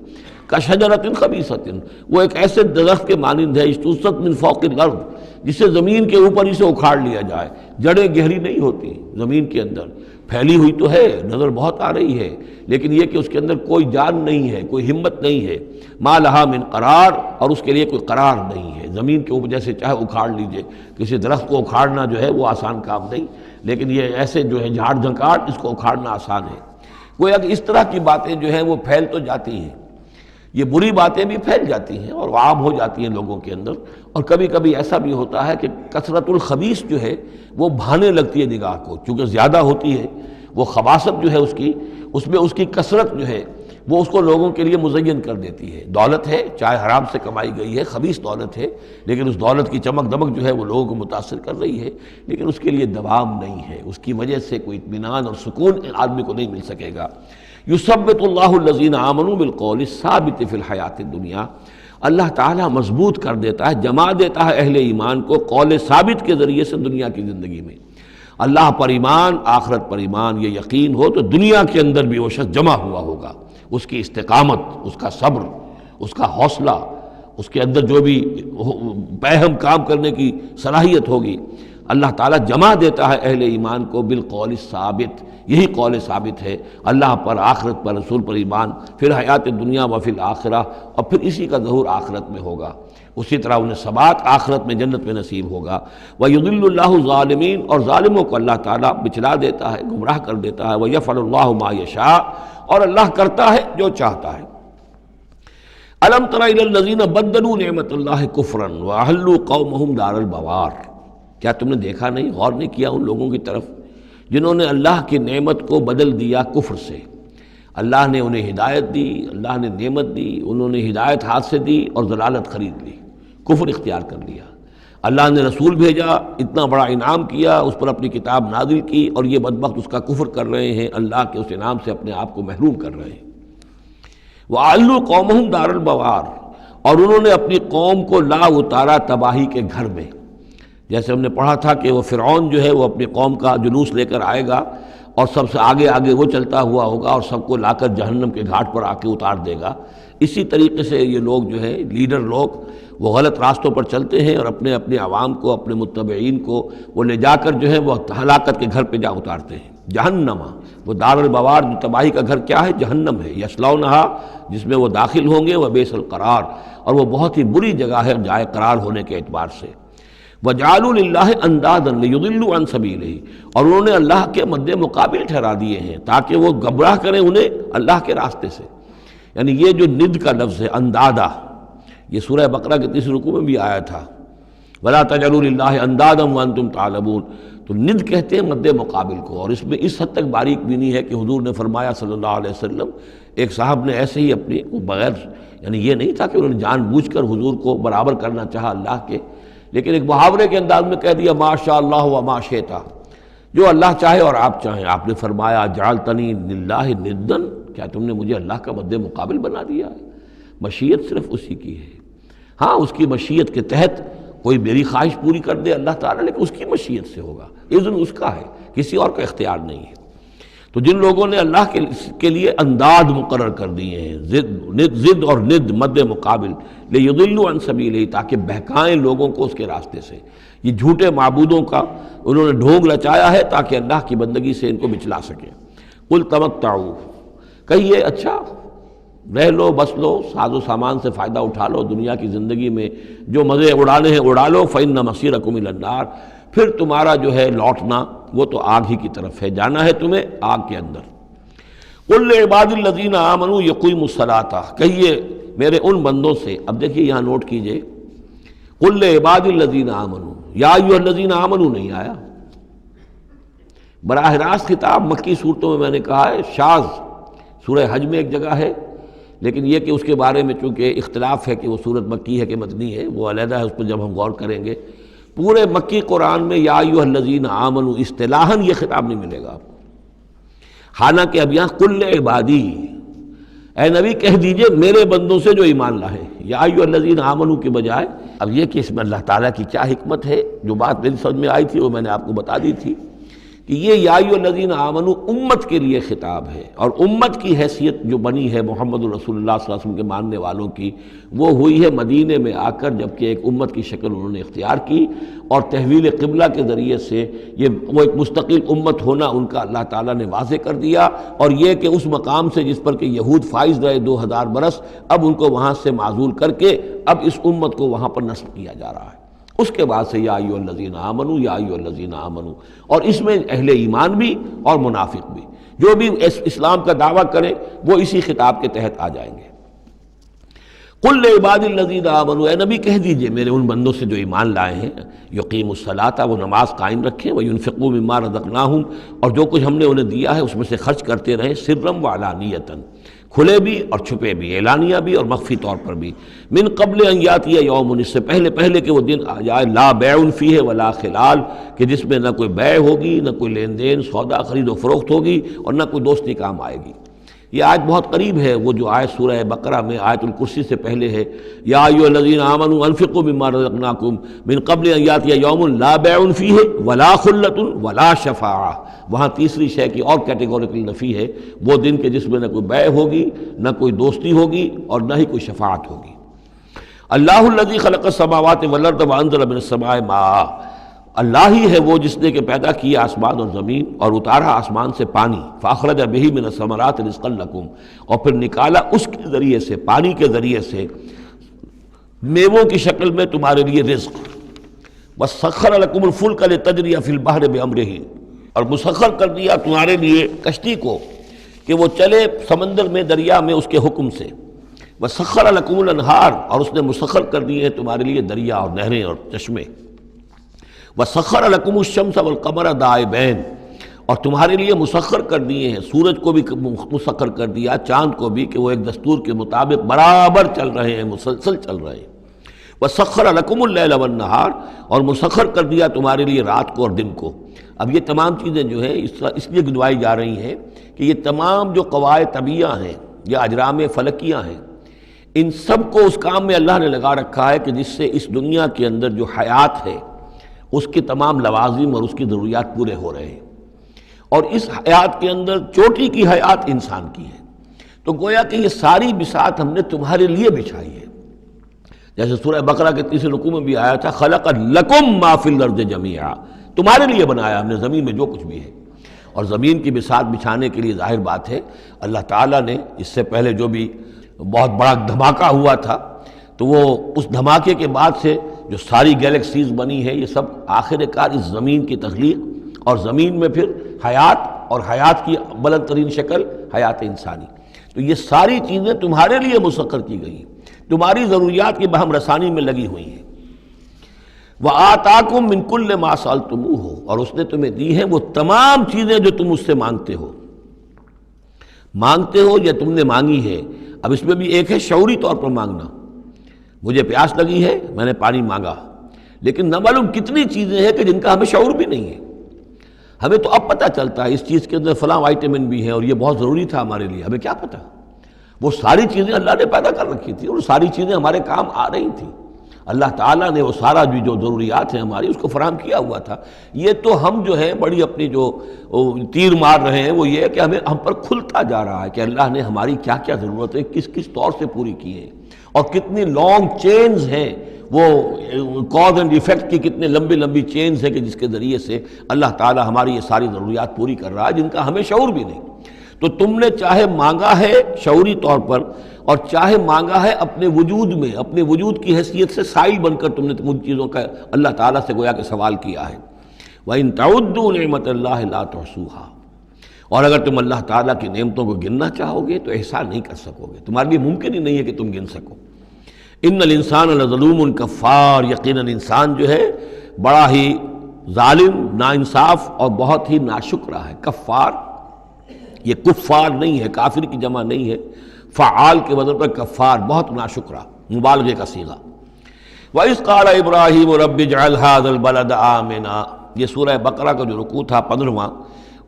Speaker 2: كَشَجَرَةٍ خَبِيثَةٍ، وہ ایک ایسے درخت کے مانند ہے اجتثت من فوق الارض، جسے زمین کے اوپر ہی سے اکھاڑ لیا جائے، جڑیں گہری نہیں ہوتی زمین کے اندر، پھیلی ہوئی تو ہے، نظر بہت آ رہی ہے، لیکن یہ کہ اس کے اندر کوئی جان نہیں ہے، کوئی ہمت نہیں ہے، ما لہا من قرار، اور اس کے لیے کوئی قرار نہیں ہے۔ زمین کے اوپر جیسے چاہے اکھاڑ لیجئے، کسی درخت کو اکھاڑنا جو ہے وہ آسان کام نہیں، لیکن یہ ایسے جو ہے جھاڑ جھنکاڑ، اس کو اکھاڑنا آسان ہے۔ گویا کہ اس طرح کی باتیں جو ہیں وہ پھیل تو جاتی ہیں، یہ بری باتیں بھی پھیل جاتی ہیں اور عام ہو جاتی ہیں لوگوں کے اندر، اور کبھی کبھی ایسا بھی ہوتا ہے کہ کثرت الخبیث جو ہے وہ بھانے لگتی ہے نگاہ کو، چونکہ زیادہ ہوتی ہے وہ خباثت جو ہے اس میں اس کی کثرت جو ہے وہ اس کو لوگوں کے لیے مزین کر دیتی ہے۔ دولت ہے، چاہے حرام سے کمائی گئی ہے، خبیث دولت ہے، لیکن اس دولت کی چمک دمک جو ہے وہ لوگوں کو متاثر کر رہی ہے، لیکن اس کے لیے دوام نہیں ہے، اس کی وجہ سے کوئی اطمینان اور سکون آدمی کو نہیں مل سکے گا۔ یثبت اللہ الذین آمنوا بالقول الثابت فی الحیات الدنیا، اللہ تعالیٰ مضبوط کر دیتا ہے، جما دیتا ہے اہل ایمان کو قول ثابت کے ذریعے سے دنیا کی زندگی میں۔ اللہ پر ایمان، آخرت پر ایمان، یہ یقین ہو تو دنیا کے اندر بھی وہ شخص جمع ہوا ہوگا، اس کی استقامت، اس کا صبر، اس کا حوصلہ، اس کے اندر جو بھی باہم کام کرنے کی صلاحیت ہوگی، اللہ تعالیٰ جمع دیتا ہے اہل ایمان کو بالقول الثابت، یہی قول ثابت ہے، اللہ پر، آخرت پر، رسول پر ایمان، پھر حیات دنیا و فی الآخرہ، اور پھر اسی کا ظہور آخرت میں ہوگا، اسی طرح انہیں ثبات آخرت میں جنت میں نصیب ہوگا۔ وَيُضِلُّ اللَّهُ الظَّالِمِينَ، اور ظالموں کو اللہ تعالیٰ بچلا دیتا ہے، گمراہ کر دیتا ہے۔ وَيَفْعَلُ اللَّهُ مَا يَشَاءُ، اور اللہ کرتا ہے جو چاہتا ہے۔ أَلَمْ تَرَ إِلَى الَّذِينَ بَدَّلُوا نِعْمَةَ اللَّهِ كُفْرًا وَأَحَلُّوا قَوْمَهُمْ دَارَ الْبَوَارِ، کیا تم نے دیکھا نہیں، غور نہیں کیا ان لوگوں کی طرف جنہوں نے اللہ کی نعمت کو بدل دیا کفر سے؟ اللہ نے انہیں ہدایت دی، اللہ نے نعمت دی، انہوں نے ہدایت ہاتھ سے دی اور ضلالت خرید لی، کفر اختیار کر لیا۔ اللہ نے رسول بھیجا، اتنا بڑا انعام کیا، اس پر اپنی کتاب نازل کی، اور یہ بدبخت اس کا کفر کر رہے ہیں، اللہ کے اس انعام سے اپنے آپ کو محروم کر رہے ہیں۔ وَأَحَلُّوا قَوْمَهُمْ دَارَ الْبَوَارِ، اور انہوں نے اپنی قوم کو لا اتارا تباہی کے گھر میں۔ جیسے ہم نے پڑھا تھا کہ وہ فرعون جو ہے وہ اپنی قوم کا جلوس لے کر آئے گا اور سب سے آگے آگے وہ چلتا ہوا ہوگا اور سب کو لا کر جہنم کے گھاٹ پر آ کے اتار دے گا۔ اسی طریقے سے یہ لوگ جو ہے لیڈر لوگ وہ غلط راستوں پر چلتے ہیں اور اپنے اپنے عوام کو، اپنے متبعین کو وہ لے جا کر جو ہے وہ ہلاکت کے گھر پہ جا اتارتے ہیں۔ جہنم، وہ دار البوار، جو تباہی کا گھر کیا ہے؟ جہنم ہے، یصلونھا، جس میں وہ داخل ہوں گے، وبئس القرار، اور وہ بہت ہی بری جگہ ہے جائے قرار ہونے کے اعتبار سے۔ وَجَعَلُوا لِلَّهِ أَندَادًا لِيُضِلُّوا عَن سَبِيلِهِ، اور انہوں نے اللہ کے مد مقابل ٹھہرا دیے ہیں تاکہ وہ گمراہ کریں انہیں اللہ کے راستے سے۔ یعنی یہ جو ند کا لفظ ہے اندادہ، یہ سورہ بقرہ کے 30 رکوع میں بھی آیا تھا، وَلَا تَجْعَلُوا لِلَّهِ أَندَادًا وَأَنْتُمْ تَعْلَمُونَ، تو ند کہتے ہیں مد مقابل کو، اور اس میں اس حد تک باریک بینی ہے کہ حضور نے فرمایا صلی اللہ علیہ وسلم، ایک صاحب نے ایسے ہی اپنی بغیر، یعنی یہ نہیں تھا کہ انہوں نے جان بوجھ کر حضور کو برابر کرنا چاہا اللہ کے، لیکن ایک محاورے کے انداز میں کہہ دیا ما شاء اللہ و ما شئت، جو اللہ چاہے اور آپ چاہیں۔ آپ نے فرمایا جعلتنی للہ ندن، کیا تم نے مجھے اللہ کا مد مقابل بنا دیا ہے؟ مشیت صرف اسی کی ہے، ہاں اس کی مشیت کے تحت کوئی میری خواہش پوری کر دے اللہ تعالیٰ، لیکن اس کی مشیت سے ہوگا، اذن اس کا ہے، کسی اور کا اختیار نہیں ہے۔ تو جن لوگوں نے اللہ کے لیے انداد مقرر کر دیے ہیں، ضد اور ند مد مقابل، لیضلوا عن سبیلہ، تاکہ بہکائیں لوگوں کو اس کے راستے سے، یہ جھوٹے معبودوں کا انہوں نے ڈھونگ رچایا ہے تاکہ اللہ کی بندگی سے ان کو بچلا سکے۔ قل تمتعوا، کہیے اچھا رہ لو، بس لو، ساز و سامان سے فائدہ اٹھا لو، دنیا کی زندگی میں جو مزے اڑانے ہیں اڑا لو، فإن مصیرکم الی النار، پھر تمہارا جو ہے لوٹنا وہ تو آگ ہی کی طرف ہے، جانا ہے تمہیں آگ کے اندر۔ قل لعباد الذین آمنوا یقیموا الصلاۃ، کہیے میرے ان بندوں سے، اب دیکھیے یہاں نوٹ کیجئے، قل لعباد الذین آمنوا، یا ایھا الذین آمنوا نہیں آیا، براہ راست خطاب مکی صورتوں میں میں نے کہا ہے شاذ، سورہ حج میں ایک جگہ ہے، لیکن یہ کہ اس کے بارے میں چونکہ اختلاف ہے کہ وہ سورت مکی ہے کہ مدنی ہے، وہ علیحدہ ہے، اس پر جب ہم غور کریں گے۔ پورے مکی قرآن میں یا ایھا الذین آمنوا اصطلاحاً یہ خطاب نہیں ملے گا آپ کو، حالانکہ اب یہاں قل عبادی، اے نبی کہہ دیجئے میرے بندوں سے جو ایمان لائے، یا ایھا الذین آمنوا کے بجائے۔ اب یہ کہ اس میں اللہ تعالیٰ کی کیا حکمت ہے، جو بات میری سمجھ میں آئی تھی وہ میں نے آپ کو بتا دی تھی کہ یہ یا ایھا الذین آمنوا امت کے لیے خطاب ہے، اور امت کی حیثیت جو بنی ہے محمد رسول اللہ صلی اللہ علیہ وسلم کے ماننے والوں کی، وہ ہوئی ہے مدینے میں آ کر، جبکہ ایک امت کی شکل انہوں نے اختیار کی، اور تحویل قبلہ کے ذریعے سے یہ وہ ایک مستقل امت ہونا ان کا اللہ تعالیٰ نے واضح کر دیا، اور یہ کہ اس مقام سے جس پر کہ یہود فائز رہے 2000 برس، اب ان کو وہاں سے معزول کر کے اب اس امت کو وہاں پر نصب کیا جا رہا ہے۔ اس کے بعد سے یا ایھا الذین آمنوا، یا ایھا الذین آمنوا، اور اس میں اہل ایمان بھی اور منافق بھی، جو بھی اسلام کا دعویٰ کریں وہ اسی خطاب کے تحت آ جائیں گے۔ قل لعبادی الذین آمنوا، اے نبی کہہ دیجئے میرے ان بندوں سے جو ایمان لائے ہیں، یقیموا الصلاۃ، وہ نماز قائم رکھیں، وینفقوا مما رزقناہم، اور جو کچھ ہم نے انہیں دیا ہے اس میں سے خرچ کرتے رہیں، سرا وعلانیۃ، کھلے بھی اور چھپے بھی، اعلانیہ بھی اور مخفی طور پر بھی، من قبل ان یاتی یوم، اس سے پہلے کہ وہ دن آ جائے، لا بیع فیہ ولا خلال، کہ جس میں نہ کوئی بیع ہوگی، نہ کوئی لین دین سودا خرید و فروخت ہوگی، اور نہ کوئی دوستی کام آئے گی۔ یہ آیت بہت قریب ہے، وہ جو آیت سورہ بقرہ میں آیت الکرسی سے پہلے ہے، یا ایھا الذین آمنوا انفقوا مما رزقناکم من قبل ان یاتی یوم لا بیع فیہ ولا خلۃ ولا شفاعہ، وہاں تیسری شے کی اور کیٹیگوریکل نفی ہے، وہ دن کے جس میں نہ کوئی بیع ہوگی، نہ کوئی دوستی ہوگی، اور نہ ہی کوئی شفاعت ہوگی۔ اللہ الذی خلق السماوات والارض وانزل من السماء ماء، اللہ ہی ہے وہ جس نے کہ پیدا کیا آسمان اور زمین اور اتارا آسمان سے پانی، فاخرج بہ من الثمرات رزقا لکم، اور پھر نکالا اس کے ذریعے سے، پانی کے ذریعے سے، میووں کی شکل میں تمہارے لیے رزق، وسخر لکم الفلک لتجری فی البحر بامرہ، اور مسخر کر دیا تمہارے لیے کشتی کو کہ وہ چلے سمندر میں، دریا میں اس کے حکم سے، وسخر لکم الانہار، اور اس نے مسخر کر دیے تمہارے لیے دریا اور نہریں اور چشمے، وسخر لکم الشمس والقمر دائبین، اور تمہارے لیے مسخر کر دیے ہیں، سورج کو بھی مسخر کر دیا، چاند کو بھی، کہ وہ ایک دستور کے مطابق برابر چل رہے ہیں، مسلسل چل رہے ہیں، وسخر لکم اللیل والنہار، اور مسخر کر دیا تمہارے لیے رات کو اور دن کو۔ اب یہ تمام چیزیں جو ہیں اس لیے گنوائی جا رہی ہیں کہ یہ تمام جو قواعد طبیعہ ہیں یا اجرام فلکیہ ہیں، ان سب کو اس کام میں اللہ نے لگا رکھا ہے کہ جس سے اس دنیا کے اندر جو حیات ہے اس کے تمام لوازم اور اس کی ضروریات پورے ہو رہے ہیں، اور اس حیات کے اندر چوٹی کی حیات انسان کی ہے، تو گویا کہ یہ ساری بساط ہم نے تمہارے لیے بچھائی ہے، جیسے سورہ بقرہ کے تیسرے رکوع میں بھی آیا تھا، خلق لکم ما فی الارض جمیعا، تمہارے لیے بنایا ہم نے زمین میں جو کچھ بھی ہے۔ اور زمین کی بساط بچھانے کے لیے ظاہر بات ہے اللہ تعالیٰ نے اس سے پہلے جو بھی بہت بڑا دھماکہ ہوا تھا، تو وہ اس دھماکے کے بعد سے جو ساری گیلیکسیز بنی ہے، یہ سب آخر کار اس زمین کی تخلیق، اور زمین میں پھر حیات، اور حیات کی بلند ترین شکل حیات انسانی، تو یہ ساری چیزیں تمہارے لیے مسخر کی گئی ہیں، تمہاری ضروریات کی بہم رسانی میں لگی ہوئی ہیں۔ وَآتَاكُم مِّن كُلِّ مَا سَأَلْتُمُوهُ، اور اس نے تمہیں دی ہیں وہ تمام چیزیں جو تم اس سے مانگتے ہو یا تم نے مانگی ہے۔ اب اس میں بھی ایک ہے شعوری طور پر مانگنا، مجھے پیاس لگی ہے میں نے پانی مانگا، لیکن نہ معلوم کتنی چیزیں ہیں کہ جن کا ہمیں شعور بھی نہیں ہے، ہمیں تو اب پتہ چلتا ہے اس چیز کے اندر فلاں وائٹامن بھی ہے اور یہ بہت ضروری تھا ہمارے لیے، ہمیں کیا پتہ، وہ ساری چیزیں اللہ نے پیدا کر رکھی تھی اور ساری چیزیں ہمارے کام آ رہی تھیں، اللہ تعالیٰ نے وہ سارا بھی جو ضروریات ہیں ہماری اس کو فراہم کیا ہوا تھا۔ یہ تو ہم جو ہے بڑی اپنی جو تیر مار رہے ہیں وہ یہ ہے کہ ہم پر کھلتا جا رہا ہے کہ اللہ نے ہماری کیا کیا ضرورتیں کس کس طور سے پوری کی ہیں، اور کتنی لانگ چینز ہیں، وہ کاز اینڈ ایفیکٹ کی کتنے لمبی چینز ہیں کہ جس کے ذریعے سے اللہ تعالیٰ ہماری یہ ساری ضروریات پوری کر رہا ہے جن کا ہمیں شعور بھی نہیں۔ تو تم نے چاہے مانگا ہے شعوری طور پر اور چاہے مانگا ہے اپنے وجود میں، اپنے وجود کی حیثیت سے سائل بن کر تم نے ان چیزوں کا اللہ تعالیٰ سے گویا کہ سوال کیا ہے۔ وَإِن تَعُدُّوا نِعْمَتَ اللَّهِ لَا تُحْصُوهَا، اور اگر تم اللہ تعالیٰ کی نعمتوں کو گننا چاہو گے تو احصاء نہیں کر سکو گے، تمہارے لیے ممکن ہی نہیں ہے کہ تم گن سکو۔ ان الانسان لظلوم کفار، یقیناً انسان جو ہے بڑا ہی ظالم، ناانصاف اور بہت ہی ناشکرا ہے۔ کفار، یہ کفار نہیں ہے، کافر کی جمع نہیں ہے، فعال کے وزن پر کفار، بہت ناشکرا، مبالغے کا صیغہ۔ وَإِذْ قَالَ إِبْرَاهِيمُ رَبِّ اجْعَلْ هَذَا الْبَلَدَ آمِنًا، یہ سورہ بقرہ کا جو رکوع تھا 15واں،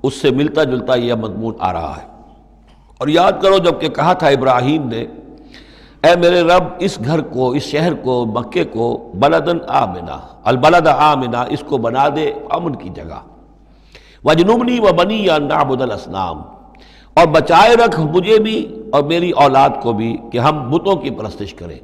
Speaker 2: اس سے ملتا جلتا یہ مضمون آ رہا ہے۔ اور یاد کرو جب کہ کہا تھا ابراہیم نے، اے میرے رب اس گھر کو، اس شہر کو، مکے کو بلدن آمنا، البلد آمنا، اس کو بنا دے امن کی جگہ، وجنبنی وبنی ان نعبد الاصنام، اور بچائے رکھ مجھے بھی اور میری اولاد کو بھی کہ ہم بتوں کی پرستش کریں۔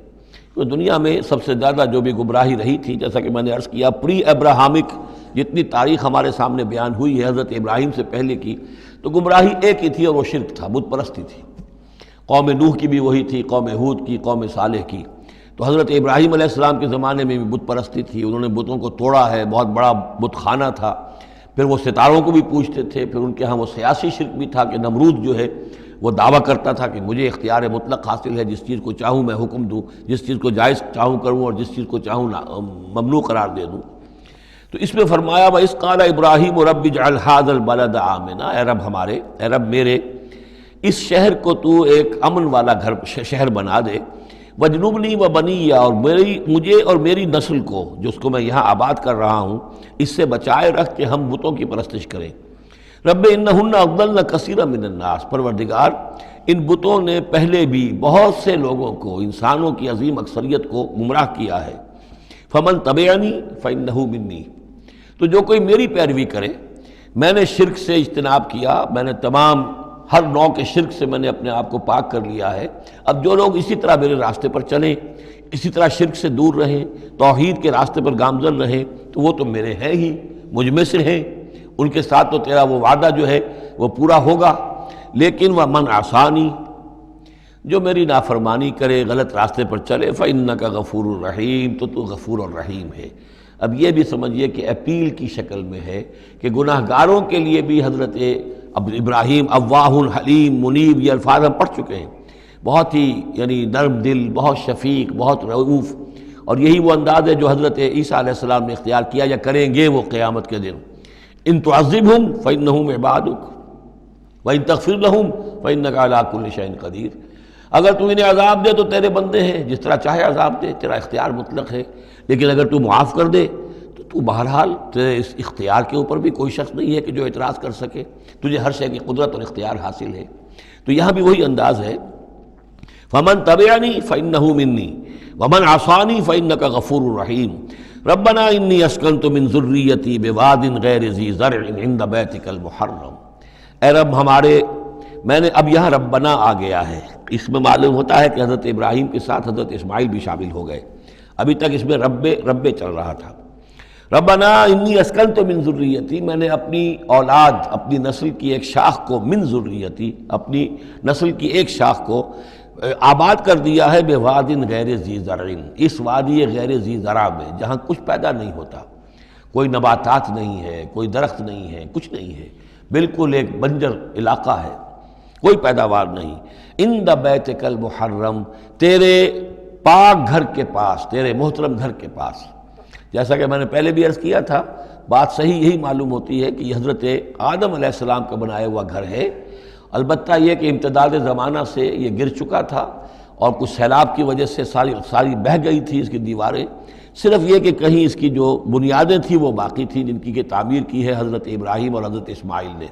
Speaker 2: تو دنیا میں سب سے زیادہ جو بھی گمراہی رہی تھی، جیسا کہ میں نے عرض کیا، پری ابراہمک جتنی تاریخ ہمارے سامنے بیان ہوئی ہے حضرت ابراہیم سے پہلے کی، تو گمراہی ایک ہی تھی اور وہ شرک تھا، بت پرستی تھی۔ قوم نوح کی بھی وہی تھی، قوم ہود کی، قوم صالح کی۔ تو حضرت ابراہیم علیہ السلام کے زمانے میں بھی بت پرستی تھی، انہوں نے بتوں کو توڑا ہے، بہت بڑا بت خانہ تھا۔ پھر وہ ستاروں کو بھی پوجتے تھے، پھر ان کے ہاں وہ سیاسی شرک بھی تھا کہ نمرود جو ہے وہ دعویٰ کرتا تھا کہ مجھے اختیار مطلق حاصل ہے، جس چیز کو چاہوں میں حکم دوں، جس چیز کو جائز چاہوں کروں اور جس چیز کو چاہوں ممنوع قرار دے دوں۔ تو اس میں فرمایا وَإِذْ قَالَ إِبْرَاهِيمُ رَبِّ اجْعَلْ هَذَا الْبَلَدَ آمِنًا، اے رب ہمارے، اے رب میرے، اس شہر کو تو ایک امن والا گھر شہر بنا دے، وجنبنی وبنی، اور مجھے اور میری نسل کو، جس کو میں یہاں آباد کر رہا ہوں، اس سے بچائے رکھ کہ ہم بتوں کی پرستش کریں۔ رب انہن اضللن کثیرا من الناس، پروردگار ان بتوں نے پہلے بھی بہت سے لوگوں کو، انسانوں کی عظیم اکثریت کو گمراہ کیا ہے۔ فمن تبعنی فانہ منی، تو جو کوئی میری پیروی کرے، میں نے شرک سے اجتناب کیا، میں نے تمام ہر نوع کے شرک سے میں نے اپنے آپ کو پاک کر لیا ہے۔ اب جو لوگ اسی طرح میرے راستے پر چلیں، اسی طرح شرک سے دور رہیں، توحید کے راستے پر گامزن رہیں، تو وہ تو میرے ہیں ہی، مجھ میں سے ہیں، ان کے ساتھ تو تیرا وہ وعدہ جو ہے وہ پورا ہوگا۔ لیکن وَمَنْ عَصَانِی، جو میری نافرمانی کرے، غلط راستے پر چلے، فَإِنَّكَ غَفُورٌ رَحِيمٌ، تو غفور الرحیم ہے۔ اب یہ بھی سمجھیے کہ اپیل کی شکل میں ہے کہ گناہ گاروں کے لیے بھی حضرت ابراہیم اواہ حلیم منیب، یہ الفاظ ہم پڑھ چکے ہیں، بہت ہی یعنی نرم دل، بہت شفیق، بہت رؤوف، اور یہی وہ انداز ہے جو حضرت عیسیٰ علیہ السلام نے اختیار کیا یا کریں گے وہ قیامت کے دن۔ ان تعذبہم فانہم عبادک وان تغفر لہم فانک علی کل شیء قدیر، اگر تو انہیں عذاب دے تو تیرے بندے ہیں، جس طرح چاہے عذاب دے، تیرا اختیار مطلق ہے، لیکن اگر تو معاف کر دے تو بہرحال تیرے اس اختیار کے اوپر بھی کوئی شخص نہیں ہے کہ جو اعتراض کر سکے، تجھے ہر شے کی قدرت اور اختیار حاصل ہے۔ تو یہاں بھی وہی انداز ہے، فمن تبعنی فانہ منی ومن عصانی فانک غفور رحیم، ربنا انی اسکنت من ذریتی بواد غیر ذی زرع عند بیتک المحرم، اے رب ہمارے، میں نے اب یہاں ربنا آ گیا ہے، اس میں معلوم ہوتا ہے کہ حضرت ابراہیم کے ساتھ حضرت اسماعیل بھی شامل ہو گئے، ابھی تک اس میں رب چل رہا تھا۔ ربنا انی اسکنت من ذریتی، میں نے اپنی اولاد، اپنی نسل کی ایک شاخ کو، من ذریتی، اپنی نسل کی ایک شاخ کو آباد کر دیا ہے، بواد غیر ذی زرع، اس وادی غیر ذی زرع میں، جہاں کچھ پیدا نہیں ہوتا، کوئی نباتات نہیں ہے، کوئی درخت نہیں ہے، کچھ نہیں ہے، بالکل ایک بنجر علاقہ ہے، کوئی پیداوار نہیں، عند بیتک المحرم، تیرے پاک گھر کے پاس، تیرے محترم گھر کے پاس۔ جیسا کہ میں نے پہلے بھی عرض کیا تھا، بات صحیح یہی معلوم ہوتی ہے کہ یہ حضرت آدم علیہ السلام کا بنایا ہوا گھر ہے، البتہ یہ کہ امتداد زمانہ سے یہ گر چکا تھا اور کچھ سیلاب کی وجہ سے ساری بہہ گئی تھی اس کی دیواریں، صرف یہ کہ کہیں اس کی جو بنیادیں تھیں وہ باقی تھیں، جن کی کہ تعمیر کی ہے حضرت ابراہیم اور حضرت اسماعیل نے۔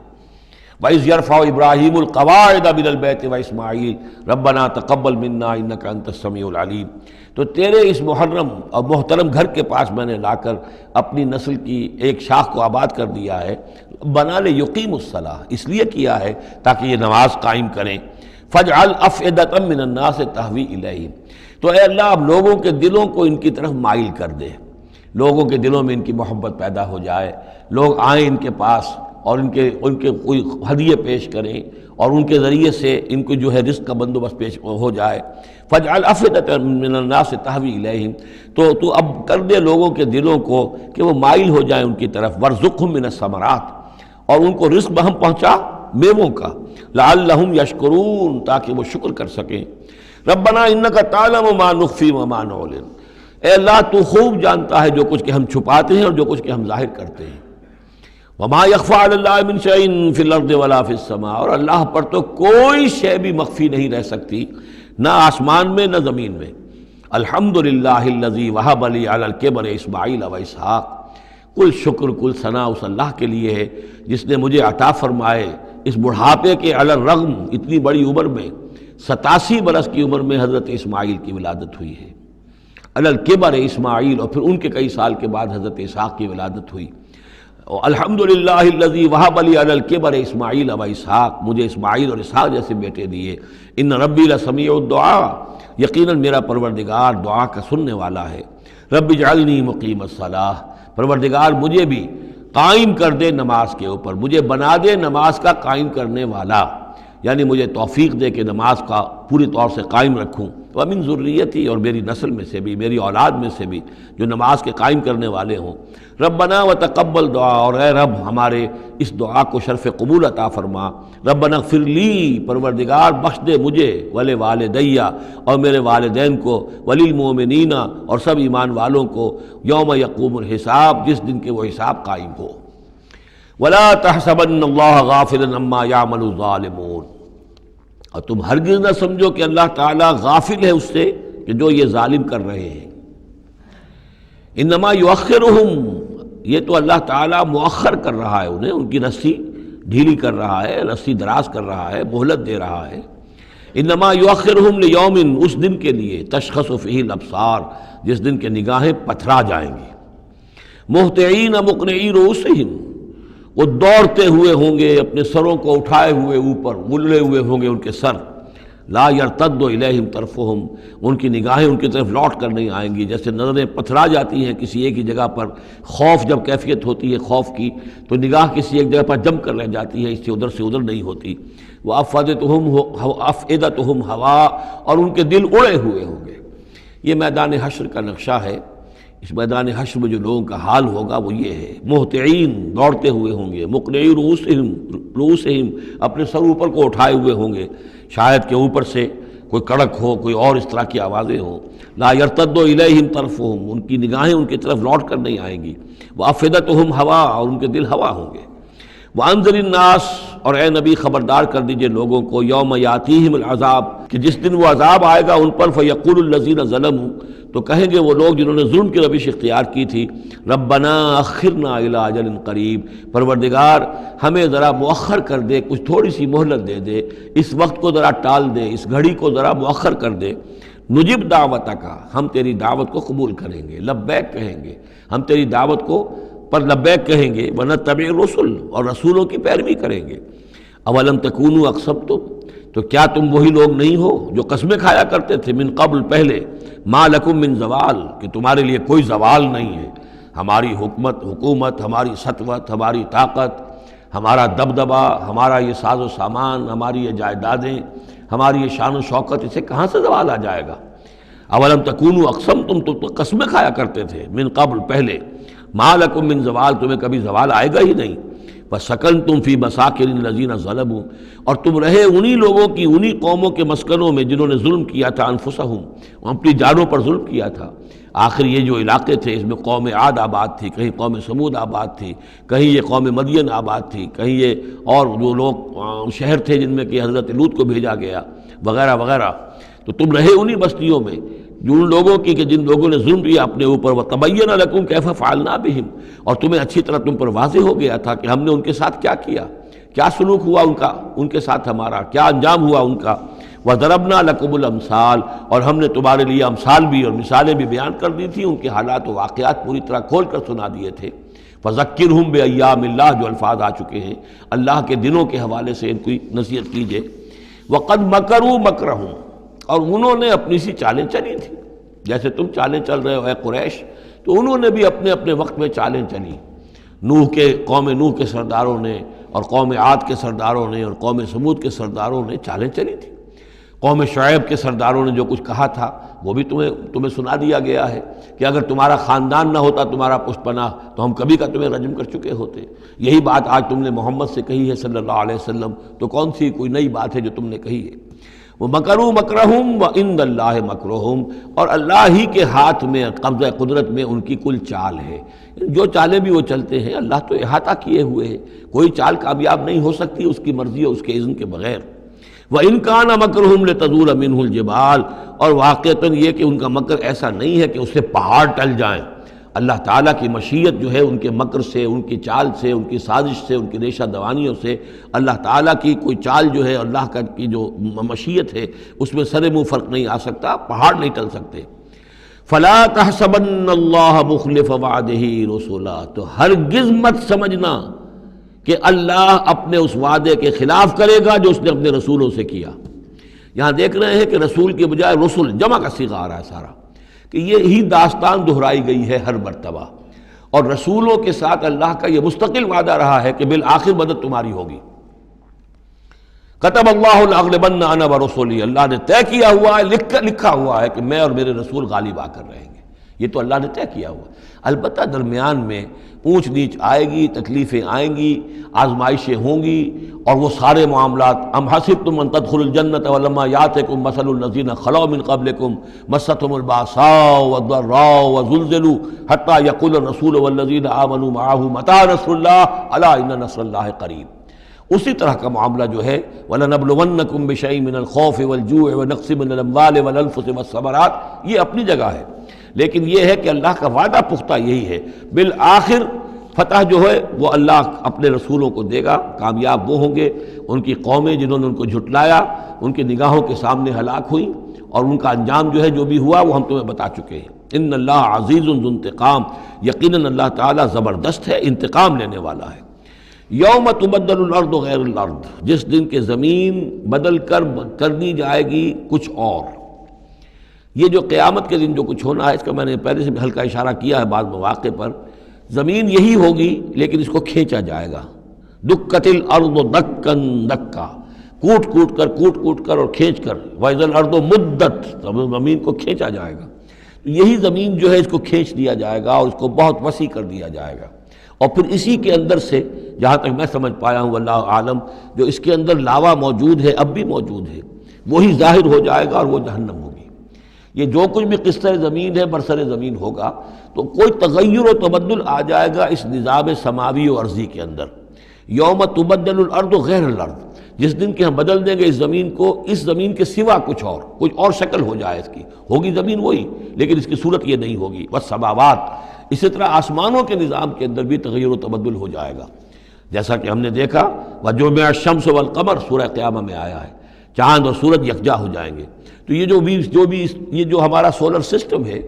Speaker 2: وَإِذْ يَرْفَعُ إِبْرَاهِيمُ الْقَوَاعِدَ مِنَ الْبَيْتِ وَإِسْمَاعِيلُ رَبَّنَا تَقَبَّلْ مِنَّا إِنَّكَ أَنْتَ السَّمِيعُ الْعَلِيمُ، تو تیرے اس محرم اور محترم گھر کے پاس میں نے لا کر اپنی نسل کی ایک شاخ کو آباد کر دیا ہے، بنا لے یقیم الصلاۃ، اس لیے کیا ہے تاکہ یہ نماز قائم کریں، فَاجْعَلْ أَفْئِدَةً مِّنَ النَّاسِ تَهْوِي إِلَيْهِمْ، تو اے اللہ اب لوگوں کے دلوں کو ان کی طرف مائل کر دے، لوگوں کے دلوں میں ان کی محبت پیدا ہو جائے، لوگ آئیں ان کے پاس اور ان کے کوئی ہدیے پیش کریں اور ان کے ذریعے سے ان کو جو ہے رزق کا بندوبست پیش ہو جائے۔ فَاجْعَلْ أَفْئِدَةً مِّنَ النَّاسِ تَهْوِي إِلَيْهِمْ، تو اب کر دے لوگوں کے دلوں کو کہ وہ مائل ہو جائیں ان کی طرف، وَارْزُقْهُم مِّنَ الثَّمَرَاتِ، اور ان کو رزق ہم پہنچا میووں کا، لَعَلَّهُمْ يَشْكُرُونَ، تاکہ وہ شکر کر سکیں۔ رَبَّنَا إِنَّكَ تَعْلَمُ مَا نُخْفِي وَمَا نُعْلِنُ، اے اللہ تو خوب جانتا ہے جو کچھ کہ ہم چھپاتے ہیں اور جو کچھ کہ ہم ظاہر کرتے ہیں۔ وما یخفی علی اللہ من شیء فی الارض ولا فی السماء، اور اللہ پر تو کوئی شے بھی مخفی نہیں رہ سکتی، نہ آسمان میں نہ زمین میں۔ الحمدللہ الذی وہب لی علی الکبر اسماعیل و اسحاق، کل شکر کل ثنا اس اللہ کے لیے ہے جس نے مجھے عطا فرمائے اس بڑھاپے کے علی الرغم، اتنی بڑی عمر میں 87 برس کی عمر میں حضرت اسماعیل کی ولادت ہوئی ہے، علی الکبر اسماعیل، اور پھر ان کے کئی سال کے بعد حضرت اسحاق کی ولادت ہوئی۔ الحمدللہ الذی وہب لی علی الکبر اسماعیل و اسحاق، مجھے اسماعیل اور اسحاق جیسے بیٹے دیے۔ ان ربی لسمیع الدعاء، یقیناً میرا پروردگار دعا کا سننے والا ہے۔ رب اجعلنی مقیم الصلاۃ، پروردگار مجھے بھی قائم کر دے نماز کے اوپر، مجھے بنا دے نماز کا قائم کرنے والا، یعنی مجھے توفیق دے کہ نماز کا پوری طور سے قائم رکھوں۔ ومن ذریتی، اور میری نسل میں سے بھی، میری اولاد میں سے بھی جو نماز کے قائم کرنے والے ہوں۔ ربنا وتقبل دعا، اور اے رب ہمارے اس دعا کو شرف قبول عطا فرما۔ ربنا اغفر لی، پروردگار بخش دے مجھے، ولوالدیّ، اور میرے والدین کو، وللمؤمنین، اور سب ایمان والوں کو، یوم یقوم الحساب، جس دن کے وہ حساب قائم ہو۔ ولا تحسبن اللہ غافلا عما یعمل الظالمون، اور تم ہرگز نہ سمجھو کہ اللہ تعالیٰ غافل ہے اس سے کہ جو یہ ظالم کر رہے ہیں۔ انما یؤخرہم، یہ تو اللہ تعالیٰ مؤخر کر رہا ہے انہیں، ان کی رسی ڈھیلی کر رہا ہے، رسی دراز کر رہا ہے، مہلت دے رہا ہے۔ انما یؤخرہم لیوم، اس دن کے لیے تشخص فیہ الابصار، جس دن کے نگاہیں پتھرا جائیں گی۔ مہطعین مقنعی رؤوسہم، وہ دوڑتے ہوئے ہوں گے، اپنے سروں کو اٹھائے ہوئے اوپر، غلے ہوئے ہوں گے ان کے سر۔ لا یرتد الیہم طرفہم، ان کی نگاہیں ان کی طرف لوٹ کر نہیں آئیں گی، جیسے نظریں پتھرا جاتی ہیں کسی ایک ہی جگہ پر، خوف جب کیفیت ہوتی ہے خوف کی تو نگاہ کسی ایک جگہ پر جم کر رہ جاتی ہے، اس سے ادھر نہیں ہوتی۔ وَأَفْئِدَتُهُمْ ہوا، اور ان کے دل اڑے ہوئے ہوں گے۔ یہ میدان حشر کا نقشہ ہے۔ اس میدان حشر میں جو لوگوں کا حال ہوگا وہ یہ ہے، مہطعین، دوڑتے ہوئے ہوں گے، مقنعی رؤوسہم، اپنے سر اوپر کو اٹھائے ہوئے ہوں گے، شاید کہ اوپر سے کوئی کڑک ہو، کوئی اور اس طرح کی آوازیں ہوں۔ لا یرتد الیہم طرفہم، ان کی نگاہیں ان کی طرف لوٹ کر نہیں آئیں گی۔ وافئدتہم ہوا، اور ان کے دل ہوا ہوں گے۔ وانذر الناس، اور اے نبی خبردار کر دیجئے لوگوں کو، یوم یاتیہم العذاب، کہ جس دن وہ عذاب آئے گا ان پر، فیقول الذین ظلموا، تو کہیں گے وہ لوگ جنہوں نے ظلم کی روش اختیار کی تھی، ربنا اخرنا الی اجل قریب، پروردگار ہمیں ذرا مؤخر کر دے، کچھ تھوڑی سی مہلت دے دے، اس وقت کو ذرا ٹال دے، اس گھڑی کو ذرا مؤخر کر دے۔ نجب دعوتک، ہم تیری دعوت کو قبول کریں گے، لبیک کہیں گے، ہم تیری دعوت کو پر لبیک کہیں گے، ونتبع الرسل، اور رسولوں کی پیروی کریں گے۔ اولم تکونوا اقسمتم، تو کیا تم وہی لوگ نہیں ہو جو قسمیں کھایا کرتے تھے، من قبل، پہلے، ما لکم من زوال، کہ تمہارے لیے کوئی زوال نہیں ہے، ہماری حکومت، ہماری سطوت، ہماری طاقت، ہمارا دبدبا، ہمارا یہ ساز و سامان، ہماری یہ جائیدادیں، ہماری یہ شان و شوکت، اسے کہاں سے زوال آ جائے گا؟ اولم تکونوا اقسمتم، تم تو قسمیں کھایا کرتے تھے، من قبل، پہلے، ما لکم من زوال، تمہیں کبھی زوال آئے گا ہی نہیں۔ وَسَكَنْتُمْ فِي مَسَاكِنِ الَّذِينَ ظَلَمُوا، اور تم رہے انہی لوگوں کی، انہی قوموں کے مسکنوں میں جنہوں نے ظلم کیا تھا، انفسہم، اپنی جانوں پر ظلم کیا تھا۔ آخر یہ جو علاقے تھے اس میں قوم عاد آباد تھی، کہیں قوم سمود آباد تھی، کہیں یہ قوم مدین آباد تھی، کہیں یہ اور جو لوگ شہر تھے جن میں کہ حضرت لوط کو بھیجا گیا، وغیرہ وغیرہ۔ تو تم رہے انہی بستیوں میں جو ان لوگوں کی کہ جن لوگوں نے ظلم کیا اپنے اوپر، وَتَبَيَّنَ لَكُمْ كَيْفَ فَعَلْنَا بِهِمْ، اور تمہیں اچھی طرح تم پر واضح ہو گیا تھا کہ ہم نے ان کے ساتھ کیا کیا، کیا سلوک ہوا ان کا، ان کے ساتھ ہمارا کیا انجام ہوا ان کا۔ وَضَرَبْنَا لَكُمُ الْأَمْثَالَ، اور ہم نے تمہارے لیے امثال بھی اور مثالیں بھی بیان کر دی تھی، ان کے حالات و واقعات پوری طرح کھول کر سنا دیے تھے۔ فَذَكِّرْهُمْ بِأَيَّامِ اللَّهِ، جو الفاظ آ چکے ہیں اللہ کے دنوں کے حوالے سے ان کی نصیحت کیجیے۔ وَقَدْ مَكَرُوا مَكْرَهُمْ، اور انہوں نے اپنی سی چالیں چلی تھی، جیسے تم چالیں چل رہے ہو اے قریش، تو انہوں نے بھی اپنے اپنے وقت میں چالیں چلی۔ قوم نوح کے سرداروں نے، اور قوم عاد کے سرداروں نے، اور قوم سمود کے سرداروں نے چالیں چلی تھی۔ قوم شعیب کے سرداروں نے جو کچھ کہا تھا وہ بھی تمہیں سنا دیا گیا ہے کہ اگر تمہارا خاندان نہ ہوتا، تمہارا پشت پناہ، تو ہم کبھی کا تمہیں رجم کر چکے ہوتے۔ یہی بات آج تم نے محمد سے کہی ہے صلی اللہ علیہ وسلم، تو کون سی کوئی نئی بات ہے جو تم نے کہی ہے؟ وَمَكَرُوا مَكْرَهُمْ وَعِندَ اللَّهِ مَكْرُهُمْ، اور اللہ ہی کے ہاتھ میں قبضہ قدرت میں ان کی کل چال ہے۔ جو چالیں بھی وہ چلتے ہیں اللہ تو احاطہ کیے ہوئے ہیں، کوئی چال کامیاب نہیں ہو سکتی اس کی مرضی اور اس کے اذن کے بغیر۔ وَإِنْ كَانَ مَكْرُهُمْ لِتَزُولَ مِنْهُ الْجِبَالُ، اور واقعتاً یہ کہ ان کا مکر ایسا نہیں ہے کہ اس سے پہاڑ ٹل جائیں۔ اللہ تعالیٰ کی مشیت جو ہے ان کے مکر سے، ان کی چال سے، ان کی سازش سے، ان کی ریشہ دوانیوں سے، اللہ تعالیٰ کی کوئی چال جو ہے، اللہ کی جو مشیت ہے اس میں سر منہ فرق نہیں آ سکتا، پہاڑ نہیں ٹل سکتے۔ فَلَا تَحْسَبَنَّ اللَّهَ مُخْلِفَ وَعْدِهِ رُسُلَهُ، تو ہرگز مت سمجھنا کہ اللہ اپنے اس وعدے کے خلاف کرے گا جو اس نے اپنے رسولوں سے کیا۔ یہاں دیکھ رہے ہیں کہ رسول کے بجائے رسل جمع کا صیغہ آ رہا ہے سارا، کہ یہی داستان دہرائی گئی ہے ہر مرتبہ، اور رسولوں کے ساتھ اللہ کا یہ مستقل وعدہ رہا ہے کہ بالآخر مدد تمہاری ہوگی۔ کتب اللہ لأغلبن انا ورسلی، اللہ نے طے کیا ہوا ہے، لکھا ہوا ہے کہ میں اور میرے رسول غالب آ کر رہیں گے، یہ تو اللہ نے طے کیا ہوا۔ البتہ درمیان میں اونچ نیچ آئے گی، تکلیفیں آئیں گی، آزمائشیں ہوں گی، اور وہ سارے معاملات ام حسبتم ان تدخلوا الجنۃ ولما یاتکم مثل الذین خلوا من قبلکم مستهم الباساء والضراء وزلزلوا حتى يقول الرسول والذین آمنوا معه متى نصر اللہ الا ان نصر اللہ قریب۔ اسی طرح کا معاملہ جو ہے وَلَنَبْلُوَنَّكُمْ بِشَيْءٍ مِّنَ الْخَوْفِ وَالْجُوعِ وَنَقْصٍ مِّنَ الْأَمْوَالِ وَالْأَنفُسِ وَالثَّمَرَاتِ، یہ اپنی جگہ ہے، لیکن یہ ہے کہ اللہ کا وعدہ پختہ یہی ہے، بالآخر فتح جو ہے وہ اللہ اپنے رسولوں کو دے گا، کامیاب وہ ہوں گے۔ ان کی قومیں جنہوں نے ان کو جھٹلایا ان کی نگاہوں کے سامنے ہلاک ہوئیں، اور ان کا انجام جو ہے جو بھی ہوا وہ ہم تمہیں بتا چکے ہیں۔ ان اللہ عزیز ذو انتقام، یقیناً اللہ تعالیٰ زبردست ہے، انتقام لینے والا ہے۔ یوم تبدل الارض غیر الارض، جس دن کہ زمین بدل کر دی جائے گی کچھ اور۔ یہ جو قیامت کے دن جو کچھ ہونا ہے اس کا میں نے پہلے سے بھی ہلکا اشارہ کیا ہے بعض مواقع پر، زمین یہی ہوگی لیکن اس کو کھینچا جائے گا۔ دکت الارض دکن دکا، کوٹ کر اور کھینچ کر، وَإِذَا الْأَرْضُ مُدَّتْ، زمین کو کھینچا جائے گا۔ یہی زمین جو ہے اس کو کھینچ دیا جائے گا اور اس کو بہت وسیع کر دیا جائے گا، اور پھر اسی کے اندر سے جہاں تک میں سمجھ پایا ہوں واللہ عالم، جو اس کے اندر لاوا موجود ہے اب بھی موجود ہے، وہی ظاہر ہو جائے گا اور وہ جہنم ہوگی۔ یہ جو کچھ بھی قصہ زمین ہے برسر زمین ہوگا تو کوئی تغیر و تبدل آ جائے گا اس نظام سماوی و ارضی کے اندر۔ یوم تبدل الارض غیر الارض، جس دن کہ ہم بدل دیں گے اس زمین کو، اس زمین کے سوا کچھ اور شکل ہو جائے اس کی، ہوگی زمین وہی لیکن اس کی صورت یہ نہیں ہوگی۔ والسماوات، اسی طرح آسمانوں کے نظام کے اندر بھی تغیر و تبدل ہو جائے گا، جیسا کہ ہم نے دیکھا وَجُمِعَ الشَّمْسُ وَالْقَمَرُ سورہ قیامہ میں آیا ہے، چاند اور سورج یکجا ہو جائیں گے۔ تو یہ جو ہمارا سولر سسٹم ہے،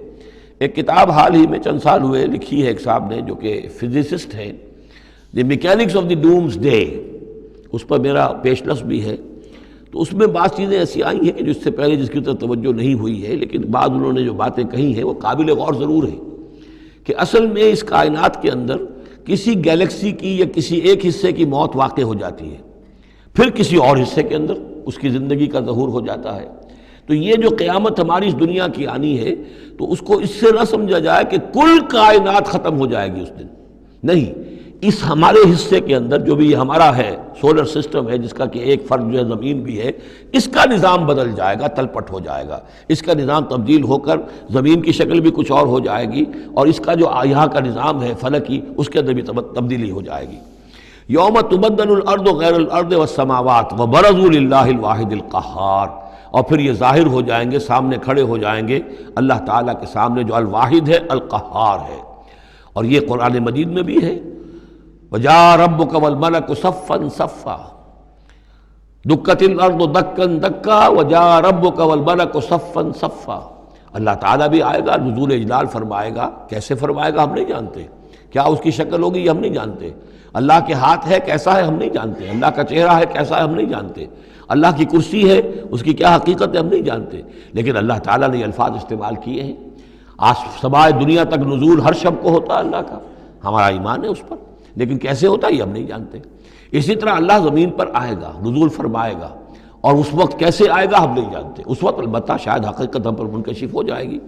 Speaker 2: ایک کتاب حال ہی میں چند سال ہوئے لکھی ہے ایک صاحب نے جو کہ فزسسٹ ہیں، the mechanics of the doomsday, اس پر میرا پیشنس بھی ہے۔ تو اس میں بعض چیزیں ایسی آئی ہیں کہ جو اس سے پہلے جس کی طرف توجہ نہیں ہوئی ہے، لیکن بعض انہوں نے جو باتیں کہی ہیں وہ قابل غور ضرور ہیں، کہ اصل میں اس کائنات کے اندر کسی گیلیکسی کی یا کسی ایک حصے کی موت واقع ہو جاتی ہے، پھر کسی اور حصے کے اندر اس کی زندگی کا ظہور ہو جاتا ہے۔ تو یہ جو قیامت ہماری اس دنیا کی آنی ہے تو اس کو اس سے نہ سمجھا جائے کہ کل کائنات ختم ہو جائے گی اس دن، نہیں، اس ہمارے حصے کے اندر جو بھی ہمارا ہے سولر سسٹم ہے، جس کا کہ ایک فرد جو ہے زمین بھی ہے، اس کا نظام بدل جائے گا، تلپٹ ہو جائے گا، اس کا نظام تبدیل ہو کر زمین کی شکل بھی کچھ اور ہو جائے گی، اور اس کا جو یہاں کا نظام ہے فلکی، اس کے اندر بھی تبدیلی ہو جائے گی۔ یوم تبدل الارض غیر الارض والسماوات وبرزوا للہ الواحد القہار، اور پھر یہ ظاہر ہو جائیں گے، سامنے کھڑے ہو جائیں گے اللہ تعالیٰ کے سامنے جو الواحد ہے، القہار ہے۔ اور یہ قرآن مجید میں بھی ہے، وَجَاءَ رَبُّكَ وَالْمَلَكُ صَفًّا صَفًّا، دُكَّتِ الْأَرْضُ دَكًّا دَكًّا وَجَاءَ رَبُّكَ وَالْمَلَكُ صَفًّا صَفًّا، اللہ تعالیٰ بھی آئے گا، نزول اجلال فرمائے گا، کیسے فرمائے گا ہم نہیں جانتے، کیا اس کی شکل ہوگی یہ ہم نہیں جانتے، اللہ کے ہاتھ ہے کیسا ہے ہم نہیں جانتے، اللہ کا چہرہ ہے کیسا ہے ہم نہیں جانتے، اللہ کی کرسی ہے اس کی کیا حقیقت ہے ہم نہیں جانتے، لیکن اللہ تعالیٰ نے یہ الفاظ استعمال کیے ہیں۔ سمائے دنیا تک نزول ہر شب کو ہوتا ہے اللہ کا، ہمارا ایمان ہے اس پر، لیکن کیسے ہوتا ہے یہ ہم نہیں جانتے۔ اسی طرح اللہ زمین پر آئے گا، نزول فرمائے گا، اور اس وقت کیسے آئے گا ہم نہیں جانتے، اس وقت البتہ شاید حقیقت ہم پر منکشف ہو جائے گی۔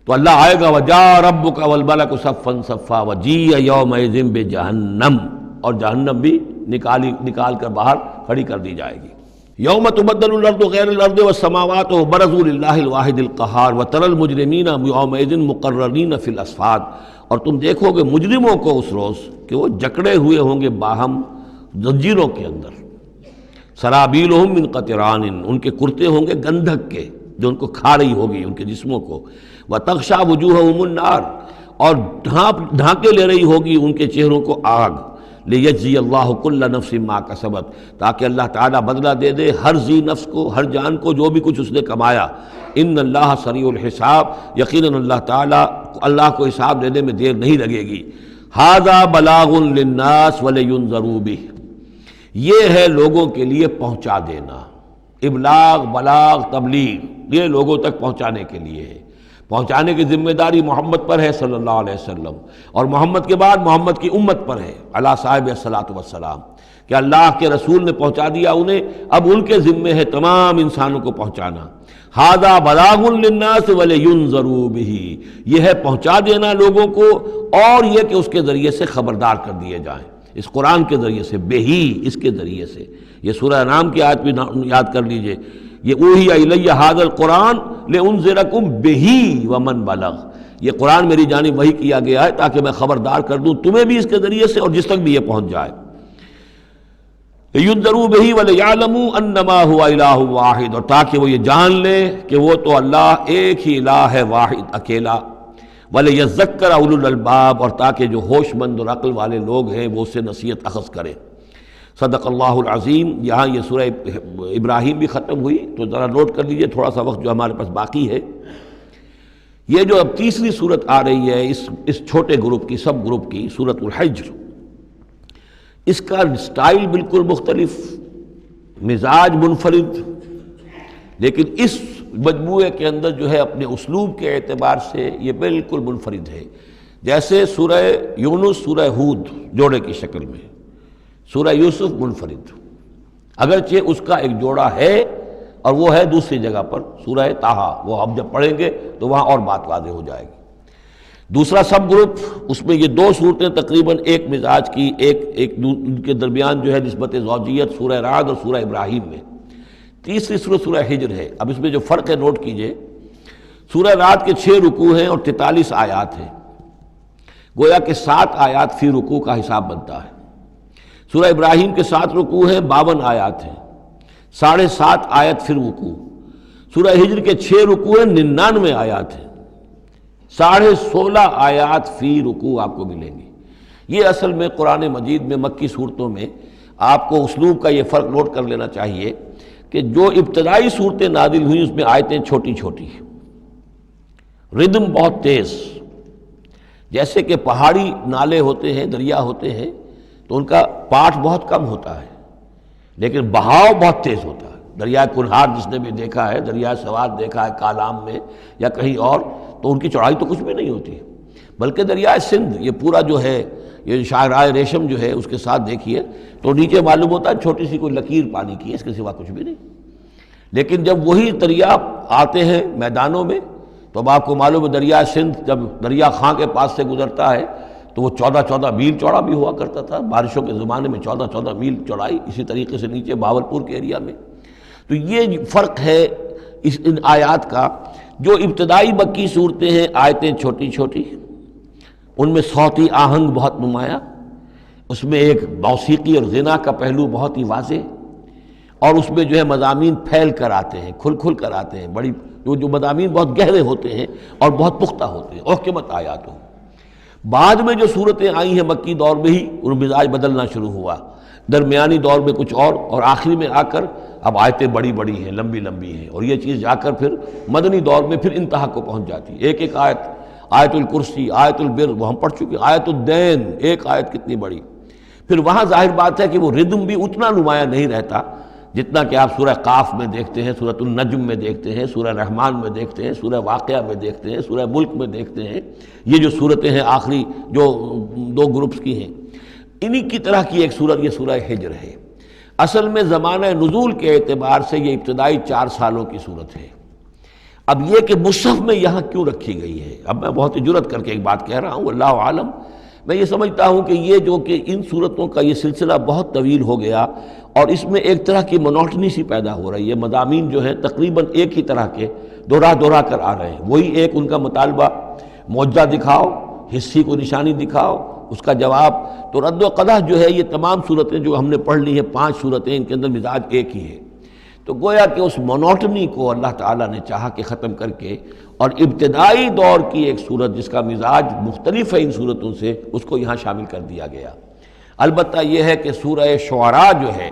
Speaker 2: تو اللہ آئے گا وَجَاءَ رَبُّكَ وَالْمَلَكُ صَفًّا صَفًّا وَجِيءَ يَوْمَئِذٍ بِجَهَنَّمَ، اور جہنم بھی نکال کر باہر کھڑی کر دی جائے گی۔ یوم تبدل الارض غیر الارض والسماوات وبرزوا للہ الواحد القہار وتری المجرمین یومئذ مقرنین فی الاصفاد، اور تم دیکھو گے مجرموں کو اس روز کہ وہ جکڑے ہوئے ہوں گے باہم زنجیروں کے اندر، سرابیلہم من قطران، ان کے کرتے ہوں گے گندھک کے جو ان کو کھا رہی ہوگی ان کے جسموں کو، وتغشا وجوہہم النار، اور ڈھانکے لے رہی ہوگی ان کے چہروں کو آگ، لیجزی اللہ کل نفس ما کسبت، تاکہ اللہ تعالیٰ بدلہ دے دے ہر ذی نفس کو، ہر جان کو جو بھی کچھ اس نے کمایا۔ ان اللہ سریع الحساب، یقیناً اللہ تعالیٰ اللہ کو حساب دینے میں دیر نہیں لگے گی۔ ھذا بلاغ للناس ولینذروا بہ، یہ ہے لوگوں کے لیے پہنچا دینا، ابلاغ، بلاغ، تبلیغ، یہ لوگوں تک پہنچانے کے لیے ہے۔ پہنچانے کی ذمہ داری محمد پر ہے صلی اللہ علیہ وسلم، اور محمد کے بعد محمد کی امت پر ہے علی صاحب الصلاۃ والسلام، کہ اللہ کے رسول نے پہنچا دیا انہیں، اب ان کے ذمے ہے تمام انسانوں کو پہنچانا۔ ھذا بلاغ للناس ولینذروا بہ، یہ ہے پہنچا دینا لوگوں کو، اور یہ کہ اس کے ذریعے سے خبردار کر دیے جائیں، اس قرآن کے ذریعے سے، بہی، اس کے ذریعے سے۔ یہ سورہ انعام کی آیت بھی یاد کر لیجئے، یہ اوحی الی ھذا القرآن لانذرکم بہ ومن بلغ، یہ قرآن میری جانب وحی کیا گیا ہے تاکہ میں خبردار کر دوں تمہیں بھی اس کے ذریعے سے اور جس تک بھی یہ پہنچ جائے۔ لینذروا بہ ولیعلموا انما هو الہ واحد، اور تاکہ وہ یہ جان لے کہ وہ تو اللہ ایک ہی الہ ہے، واحد، اکیلا۔ ولیذکر اولو الالباب، اور تاکہ جو ہوش مند اور عقل والے لوگ ہیں وہ اس سے نصیحت اخذ کریں۔ صدق اللہ العظیم۔ یہاں یہ سورہ ابراہیم بھی ختم ہوئی، تو ذرا نوٹ کر لیجئے تھوڑا سا وقت جو ہمارے پاس باقی ہے۔ یہ جو اب تیسری صورت آ رہی ہے اس چھوٹے گروپ کی، سب گروپ کی، سورۃ الحجر، اس کا سٹائل بالکل مختلف، مزاج منفرد، لیکن اس مجموعے کے اندر جو ہے اپنے اسلوب کے اعتبار سے یہ بالکل منفرد ہے۔ جیسے سورہ یونس، سورہ ہود جوڑے کی شکل میں، سورہ یوسف منفرد، اگرچہ اس کا ایک جوڑا ہے اور وہ ہے دوسری جگہ پر سورہ طٰہٰ، وہ ہم جب پڑھیں گے تو وہاں اور بات واضح ہو جائے گی۔ دوسرا سب گروپ، اس میں یہ دو صورتیں تقریباً ایک مزاج کی، ایک ان کے درمیان جو ہے نسبت زوجیت، سورہ رعد اور سورہ ابراہیم میں۔ تیسری صورت سورہ حجر ہے۔ اب اس میں جو فرق ہے نوٹ کیجئے، سورہ رعد کے 6 رکوع ہیں اور 43 آیات ہیں، گویا کہ 7 آیات فی رکوع کا حساب بنتا ہے۔ سورہ ابراہیم کے 7 رکوع ہیں، 52 آیات ہیں، 7.5 آیت فی رکوع۔ سورہ حجر کے 6 رکوع ہیں، 99 آیات ہیں، 16.5 آیات فی رکوع آپ کو ملیں گی۔ یہ اصل میں قرآن مجید میں مکی صورتوں میں آپ کو اسلوب کا یہ فرق نوٹ کر لینا چاہیے کہ جو ابتدائی صورتیں نازل ہوئیں اس میں آیتیں چھوٹی چھوٹی، ردم بہت تیز، جیسے کہ پہاڑی نالے ہوتے ہیں، دریا ہوتے ہیں تو ان کا پاٹ بہت کم ہوتا ہے لیکن بہاؤ بہت تیز ہوتا ہے۔ دریائے کنہار جس نے بھی دیکھا ہے، دریائے سوات دیکھا ہے کالام میں یا کہیں اور، تو ان کی چوڑائی تو کچھ بھی نہیں ہوتی، بلکہ دریائے سندھ یہ پورا جو ہے، یہ شاہراہ ریشم جو ہے اس کے ساتھ دیکھیے تو نیچے معلوم ہوتا ہے چھوٹی سی کوئی لکیر پانی کی ہے، اس کے سوا کچھ بھی نہیں۔ لیکن جب وہی دریا آتے ہیں میدانوں میں تو اب آپ کو معلوم ہے دریائے سندھ جب دریا خاں کے پاس سے گزرتا ہے تو وہ 14 میل چوڑا بھی ہوا کرتا تھا، بارشوں کے زمانے میں 14 میل چوڑائی، اسی طریقے سے نیچے بہاولپور کے ایریا میں۔ تو یہ فرق ہے ان آیات کا۔ جو ابتدائی مکی صورتیں ہیں، آیتیں چھوٹی چھوٹی، ان میں صوتی آہنگ بہت نمایاں، اس میں ایک موسیقی اور غنا کا پہلو بہت ہی واضح، اور اس میں جو ہے مضامین پھیل کر آتے ہیں، کھل کھل کر آتے ہیں، بڑی جو مضامین بہت گہرے ہوتے ہیں اور بہت پختہ ہوتے ہیں، احکمت آیات ہوں۔ بعد میں جو صورتیں آئی ہیں مکی دور میں ہی ان مزاج بدلنا شروع ہوا، درمیانی دور میں کچھ اور آخری میں آ کر اب آیتیں بڑی بڑی ہیں، لمبی لمبی ہیں، اور یہ چیز جا کر پھر مدنی دور میں پھر انتہا کو پہنچ جاتی ہے۔ ایک آیت، آیت الکرسی، آیت البر، وہ ہم پڑھ چکے، آیت الدین، ایک آیت کتنی بڑی۔ پھر وہاں ظاہر بات ہے کہ وہ ردم بھی اتنا نمایاں نہیں رہتا جتنا کہ آپ سورہ قاف میں دیکھتے ہیں، سورۃ النجم میں دیکھتے ہیں، سورہ رحمان میں دیکھتے ہیں، سورہ واقعہ میں دیکھتے ہیں، سورہ ملک میں دیکھتے ہیں۔ یہ جو صورتیں ہیں آخری جو 2 گروپس کی ہیں، انہی کی طرح کی ایک صورت یہ سورہ حجر ہے۔ اصل میں زمانہ نزول کے اعتبار سے یہ ابتدائی 4 سالوں کی صورت ہے۔ اب یہ کہ مصحف میں یہاں کیوں رکھی گئی ہے، اب میں بہت ہی جرت کر کے ایک بات کہہ رہا ہوں، اللہ عالم، میں یہ سمجھتا ہوں کہ یہ جو کہ ان صورتوں کا یہ سلسلہ بہت طویل ہو گیا اور اس میں ایک طرح کی مونوٹنی سی پیدا ہو رہی ہے، مضامین جو ہیں تقریباً ایک ہی طرح کے دوہرا کر آ رہے ہیں، وہی ایک ان کا مطالبہ، معجزہ دکھاؤ، حصی کو نشانی دکھاؤ، اس کا جواب۔ تو رد و قدح جو ہے یہ تمام صورتیں جو ہم نے پڑھ لی ہیں 5 صورتیں، ان کے اندر مزاج ایک ہی ہے۔ تو گویا کہ اس مونوٹنی کو اللہ تعالیٰ نے چاہا کہ ختم کر کے، اور ابتدائی دور کی ایک صورت جس کا مزاج مختلف ہے ان صورتوں سے، اس کو یہاں شامل کر دیا گیا۔ البتہ یہ ہے کہ سورہ شعراء جو ہے،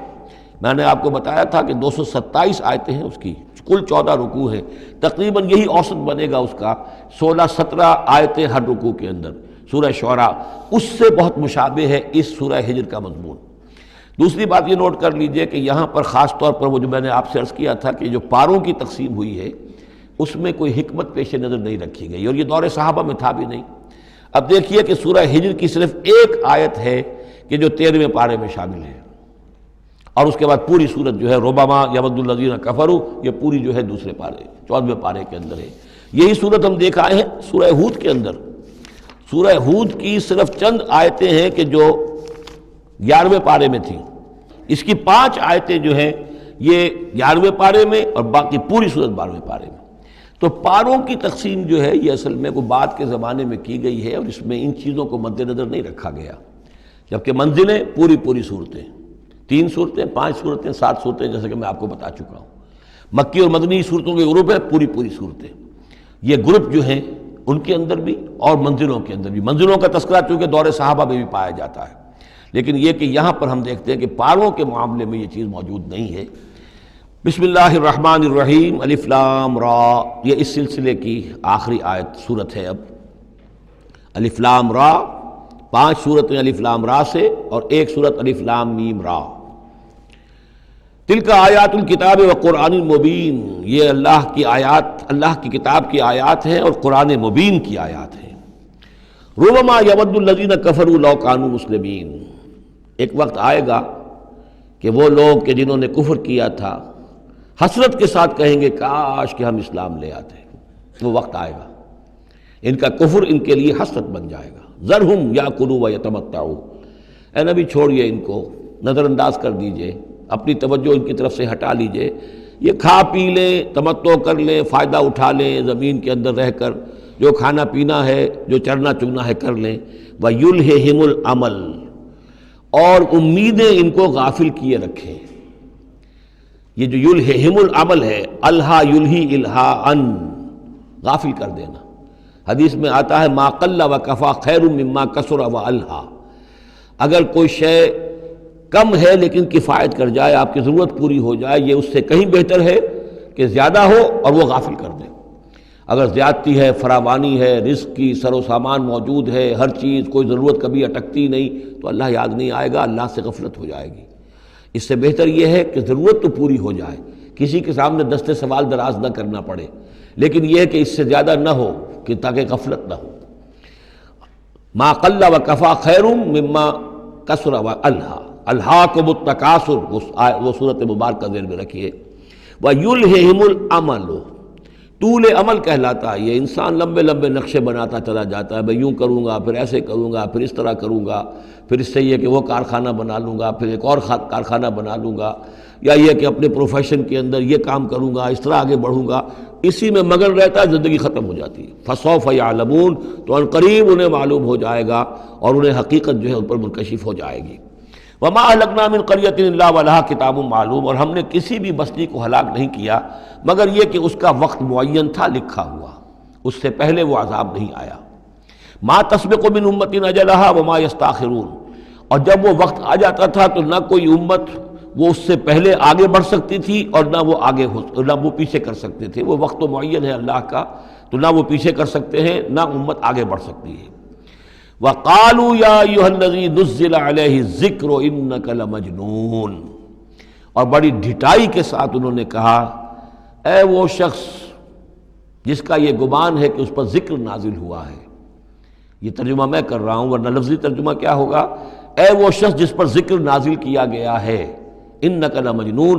Speaker 2: میں نے آپ کو بتایا تھا کہ 227 آیتیں ہیں اس کی، کل 14 رکوع ہیں، تقریباً یہی اوسط بنے گا اس کا، 16-17 آیتیں ہر رکوع کے اندر۔ سورہ شعراء اس سے بہت مشابہ ہے اس سورہ ہجر کا مضمون۔ دوسری بات یہ نوٹ کر لیجئے کہ یہاں پر خاص طور پر وہ جو میں نے آپ سے عرض کیا تھا کہ جو پاروں کی تقسیم ہوئی ہے اس میں کوئی حکمت پیش نظر نہیں رکھی گئی، اور یہ دور صحابہ میں تھا بھی نہیں۔ اب دیکھیے کہ سورہ ہجر کی صرف ایک آیت ہے کہ جو 13ویں پارے میں شامل ہے، اور اس کے بعد پوری سورت جو ہے ربما یود الذین کفروا، یہ پوری جو ہے دوسرے پارے 14ویں پارے کے اندر ہے۔ یہی سورت ہم دیکھ آئے ہیں سورہ ہود کے اندر۔ سورہ ہود کی صرف چند آیتیں ہیں کہ جو 11ویں پارے میں تھیں، اس کی 5 آیتیں جو ہیں یہ 11ویں پارے میں اور باقی پوری سورت 12ویں پارے میں۔ تو پاروں کی تقسیم جو ہے یہ اصل میں کوئی بعد کے زمانے میں کی گئی ہے، اور اس میں ان چیزوں کو مد نظر نہیں رکھا گیا، جبکہ منزلیں پوری صورتیں، 3 صورتیں، 5 صورتیں، 7 صورتیں، جیسے کہ میں آپ کو بتا چکا ہوں۔ مکی اور مدنی صورتوں کے گروپ ہے، پوری صورتیں۔ یہ گروپ جو ہیں ان کے اندر بھی اور منزلوں کے اندر بھی، منزلوں کا تذکرہ چونکہ دور صحابہ میں بھی پایا جاتا ہے، لیکن یہ کہ یہاں پر ہم دیکھتے ہیں کہ پاروں کے معاملے میں یہ چیز موجود نہیں ہے۔ بسم اللہ الرحمن الرحیم، الف لام را، یہ اس سلسلے کی آخری آیت صورت ہے۔ اب الف لام را، 5 صورتیں الف لام را سے اور ایک صورت الف لام میم را۔ تلک آیات الکتاب و قرآن مبین، یہ اللہ کی آیات، اللہ کی کتاب کی آیات ہیں اور قرآن مبین کی آیات ہیں۔ ربما یود الذین کفروا لو کانوا مسلمین، ایک وقت آئے گا کہ وہ لوگ کہ جنہوں نے کفر کیا تھا حسرت کے ساتھ کہیں گے کاش کہ ہم اسلام لے آتے۔ وہ وقت آئے گا، ان کا کفر ان کے لیے حسرت بن جائے گا۔ ذرہم یاکلوا ویتمتعوا، اے نبی چھوڑیے ان کو، نظر انداز کر دیجئے، اپنی توجہ ان کی طرف سے ہٹا لیجئے، یہ کھا پی لیں، تمتع کر لیں، فائدہ اٹھا لیں، زمین کے اندر رہ کر جو کھانا پینا ہے، جو چرنا چگنا ہے کر لیں۔ وَيُلْهِهِمُ الْعَمَلُ، اور امیدیں ان کو غافل کیے رکھیں۔ یہ جو یلہہم العمل ہے، الہا یلہی الہاءً، غافل کر دینا۔ حدیث میں آتا ہے ما قل و کفا خیر مما کثر و الہا، اگر کوئی شے کم ہے لیکن کفایت کر جائے، آپ کی ضرورت پوری ہو جائے، یہ اس سے کہیں بہتر ہے کہ زیادہ ہو اور وہ غافل کر دے۔ اگر زیادتی ہے، فراوانی ہے، رزق کی سر و سامان موجود ہے، ہر چیز، کوئی ضرورت کبھی اٹکتی نہیں، تو اللہ یاد نہیں آئے گا، اللہ سے غفلت ہو جائے گی۔ اس سے بہتر یہ ہے کہ ضرورت تو پوری ہو جائے، کسی کے سامنے دست سوال دراز نہ کرنا پڑے، لیکن یہ ہے کہ اس سے زیادہ نہ ہو کہ تاکہ غفلت نہ ہو۔ ما قل و کفا خیر مما کثر و الہا، الہاکم التکاثر، وہ صورت مبارکہ ذہن میں رکھیے۔ وَيُلْهِهِمُ الْعَمَلُ، طول عمل کہلاتا ہے، یہ انسان لمبے لمبے نقشے بناتا چلا جاتا ہے، میں یوں کروں گا، پھر ایسے کروں گا، پھر اس طرح کروں گا، پھر اس سے یہ کہ وہ کارخانہ بنا لوں گا، پھر ایک اور کارخانہ بنا لوں گا، یا یہ کہ اپنے پروفیشن کے اندر یہ کام کروں گا، اس طرح آگے بڑھوں گا، اسی میں مگن رہتا ہے، زندگی ختم ہو جاتی ہے۔ فَسَوْفَ يَعْلَمُونَ، تو ان قریب انہیں معلوم ہو جائے گا اور انہیں حقیقت جو ہے ان پر منکشف ہو جائے گی۔ وَمَا أَهْلَكْنَا مِنْ قَرْيَةٍ إِلَّا وَلَهَا کتاب معلوم، اور ہم نے کسی بھی بستی کو ہلاک نہیں کیا مگر یہ کہ اس کا وقت معین تھا، لکھا ہوا، اس سے پہلے وہ عذاب نہیں آیا۔ مَا تَسْبِقُ مِنْ أُمَّةٍ أَجَلَهَا وَمَا يَسْتَأْخِرُونَ، اور جب وہ وقت آ جاتا تھا تو نہ کوئی امت وہ اس سے پہلے آگے بڑھ سکتی تھی اور نہ وہ پیچھے کر سکتے تھے۔ وہ وقت تو معین ہے اللہ کا، تو نہ وہ پیچھے کر سکتے ہیں نہ امت آگے بڑھ سکتی ہے۔ وَقَالُوا يَا أَيُّهَا الَّذِي نُزِّلَ عَلَيْهِ الذِّكْرُ إِنَّكَ لَمَجْنُونَ، اور بڑی ڈھٹائی کے ساتھ انہوں نے کہا اے وہ شخص جس کا یہ گمان ہے کہ اس پر ذکر نازل ہوا ہے۔ یہ ترجمہ میں کر رہا ہوں، ورنہ لفظی ترجمہ کیا ہوگا؟ اے وہ شخص جس پر ذکر نازل کیا گیا ہے، انک لمجنون،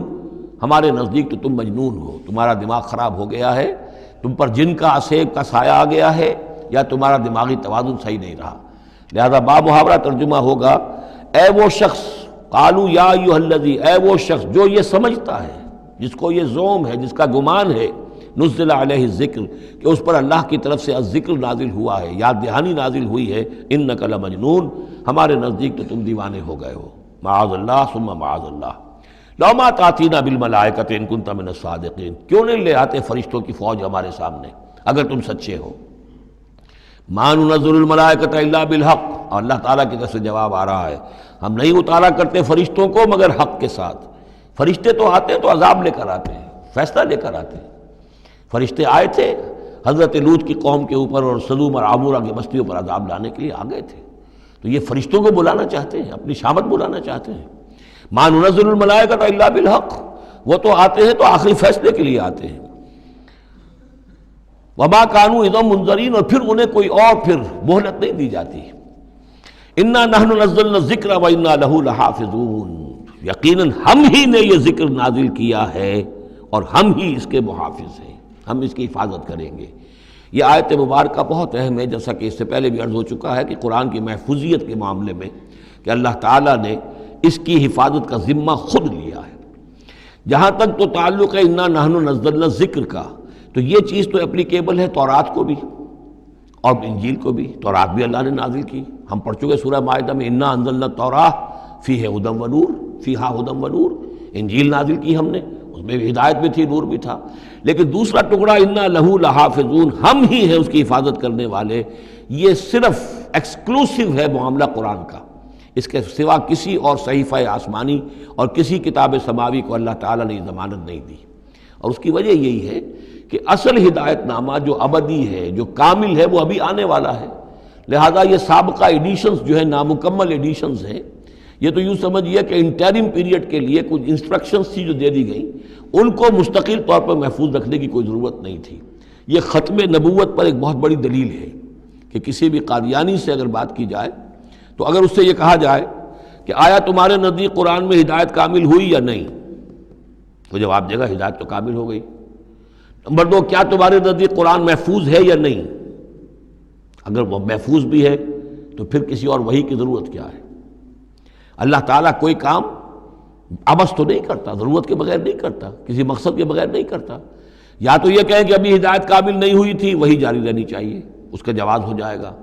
Speaker 2: ہمارے نزدیک تو تم مجنون ہو، تمہارا دماغ خراب ہو گیا ہے، تم پر جن کا عصیب کا سایہ آ گیا ہے، یا تمہارا دماغی توازن صحیح نہیں رہا۔ لہذا با محاورہ ترجمہ ہوگا اے وہ شخص، قالوا یا ایھا الذی، اے وہ شخص جو یہ سمجھتا ہے، جس کو یہ زوم ہے، جس کا گمان ہے، نزل علیہ الذکر، کہ اس پر اللہ کی طرف سے الذکر نازل ہوا ہے، یاد دہانی نازل ہوئی ہے، انک لمجنون، ہمارے نزدیک تو تم دیوانے ہو گئے ہو، معاذ اللہ ثم معاذ اللہ، لو ما تاتینا بالملائکۃ ان کنت من الصادقین، کیوں نہیں لے آتے فرشتوں کی فوج ہمارے سامنے اگر تم سچے ہو، ما ننزل الملائکۃ الا بالحق، اور اللہ تعالیٰ کی طرف سے جواب آ رہا ہے ہم نہیں اتارا کرتے فرشتوں کو مگر حق کے ساتھ۔ فرشتے تو آتے ہیں تو عذاب لے کر آتے ہیں، فیصلہ لے کر آتے ہیں۔ فرشتے آئے تھے حضرت لوط کی قوم کے اوپر اور سدوم اور عمورہ کی بستیوں پر عذاب لانے کے لیے آ گئے تھے، تو یہ فرشتوں کو بلانا چاہتے ہیں، اپنی شامت بلانا چاہتے ہیں۔ ما ننزل الملائکۃ الا بالحق، وہ تو آتے ہیں تو آخری فیصلے کے لیے آتے ہیں۔ وما كانوا اذا منذرین، اور پھر انہیں کوئی اور پھر مہلت نہیں دی جاتی۔ انا نحن نزلنا الذکر وانا له لحافظون، یقیناً ہم ہی نے یہ ذکر نازل کیا ہے اور ہم ہی اس کے محافظ ہیں، ہم اس کی حفاظت کریں گے۔ یہ آیت مبارکہ بہت اہم ہے، جیسا کہ اس سے پہلے بھی عرض ہو چکا ہے کہ قرآن کی محفوظیت کے معاملے میں کہ اللہ تعالیٰ نے اس کی حفاظت کا ذمہ خود لیا ہے۔ جہاں تک تو تعلق ہے انا نحن نزلنا الذکر کا، تو یہ چیز تو اپلیکیبل ہے تورات کو بھی اور انجیل کو بھی۔ تورات بھی اللہ نے نازل کی، ہم پڑھ چکے سورہ مائدہ میں انا انزلنا التوراۃ فیہا ھدی ونور، فیہا ھدی ونور۔ انجیل نازل کی ہم نے، اس میں بھی ہدایت بھی تھی، نور بھی تھا۔ لیکن دوسرا ٹکڑا انا لہ لحافظون، ہم ہی ہیں اس کی حفاظت کرنے والے، یہ صرف ایکسکلوسیو ہے معاملہ قرآن کا، اس کے سوا کسی اور صحیفہ آسمانی اور کسی کتاب سماوی کو اللہ تعالیٰ نے ضمانت نہیں دی۔ اور اس کی وجہ یہی ہے کہ اصل ہدایت نامہ جو ابدی ہے، جو کامل ہے، وہ ابھی آنے والا ہے۔ لہذا یہ سابقہ ایڈیشنز جو ہیں، نامکمل ایڈیشنز ہیں، یہ تو یوں سمجھیے کہ انٹرم پیریڈ کے لیے کچھ انسٹرکشنز تھی جو دے دی گئیں، ان کو مستقل طور پر محفوظ رکھنے کی کوئی ضرورت نہیں تھی۔ یہ ختم نبوت پر ایک بہت بڑی دلیل ہے کہ کسی بھی قادیانی سے اگر بات کی جائے تو اگر اس سے یہ کہا جائے کہ آیا تمہارے نزدیک قرآن میں ہدایت کامل ہوئی یا نہیں، تو جواب دے گا ہدایت تو کامل ہو گئی۔ نمبر دو، کیا تمہارے نزدیک قرآن محفوظ ہے یا نہیں؟ اگر وہ محفوظ بھی ہے تو پھر کسی اور وحی کی ضرورت کیا ہے؟ اللہ تعالیٰ کوئی کام عبث تو نہیں کرتا، ضرورت کے بغیر نہیں کرتا، کسی مقصد کے بغیر نہیں کرتا۔ یا تو یہ کہیں کہ ابھی ہدایت کامل نہیں ہوئی تھی، وہی جاری رہنی چاہیے، اس کا جواز ہو جائے گا،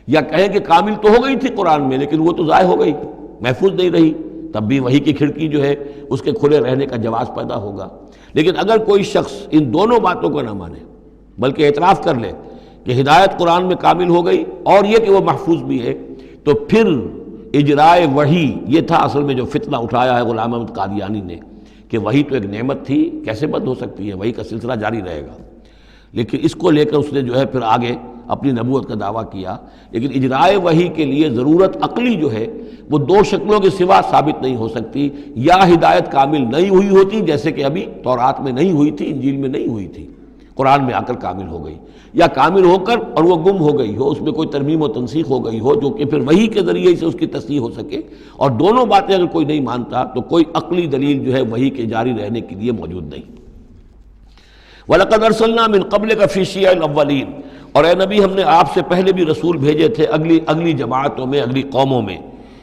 Speaker 2: یا کہیں کہ کامل تو ہو گئی تھی قرآن میں لیکن وہ تو ضائع ہو گئی، محفوظ نہیں رہی، تب بھی وحی کی کھڑکی جو ہے اس کے کھلے رہنے کا جواز پیدا ہوگا۔ لیکن اگر کوئی شخص ان دونوں باتوں کو نہ مانے بلکہ اعتراف کر لے کہ ہدایت قرآن میں کامل ہو گئی اور یہ کہ وہ محفوظ بھی ہے، تو پھر اجرائے وحی، یہ تھا اصل میں جو فتنہ اٹھایا ہے غلام احمد قادیانی نے کہ وحی تو ایک نعمت تھی، کیسے بند ہو سکتی ہے، وحی کا سلسلہ جاری رہے گا۔ لیکن اس کو لے کر اس نے جو ہے پھر آگے اپنی نبوت کا دعویٰ کیا۔ لیکن اجرائے وحی کے لیے ضرورت عقلی جو ہے وہ دو شکلوں کے سوا ثابت نہیں ہو سکتی، یا ہدایت کامل نہیں ہوئی ہوتی جیسے کہ ابھی تورات میں نہیں ہوئی تھی، انجیل میں نہیں ہوئی تھی، قرآن میں آ کر کامل ہو گئی، یا کامل ہو کر اور وہ گم ہو گئی ہو، اس میں کوئی ترمیم و تنسیخ ہو گئی ہو جو کہ پھر وحی کے ذریعے سے اس کی تصحیح ہو سکے۔ اور دونوں باتیں اگر کوئی نہیں مانتا تو کوئی عقلی دلیل جو ہے وحی کے جاری رہنے کے لیے موجود نہیں۔ وَلَقَدْ أَرْسَلْنَا مِن قَبْلِكَ فِي شِيَعِ الْأَوَّلِينَ، اور اے نبی ہم نے آپ سے پہلے بھی رسول بھیجے تھے اگلی جماعتوں میں، اگلی قوموں میں۔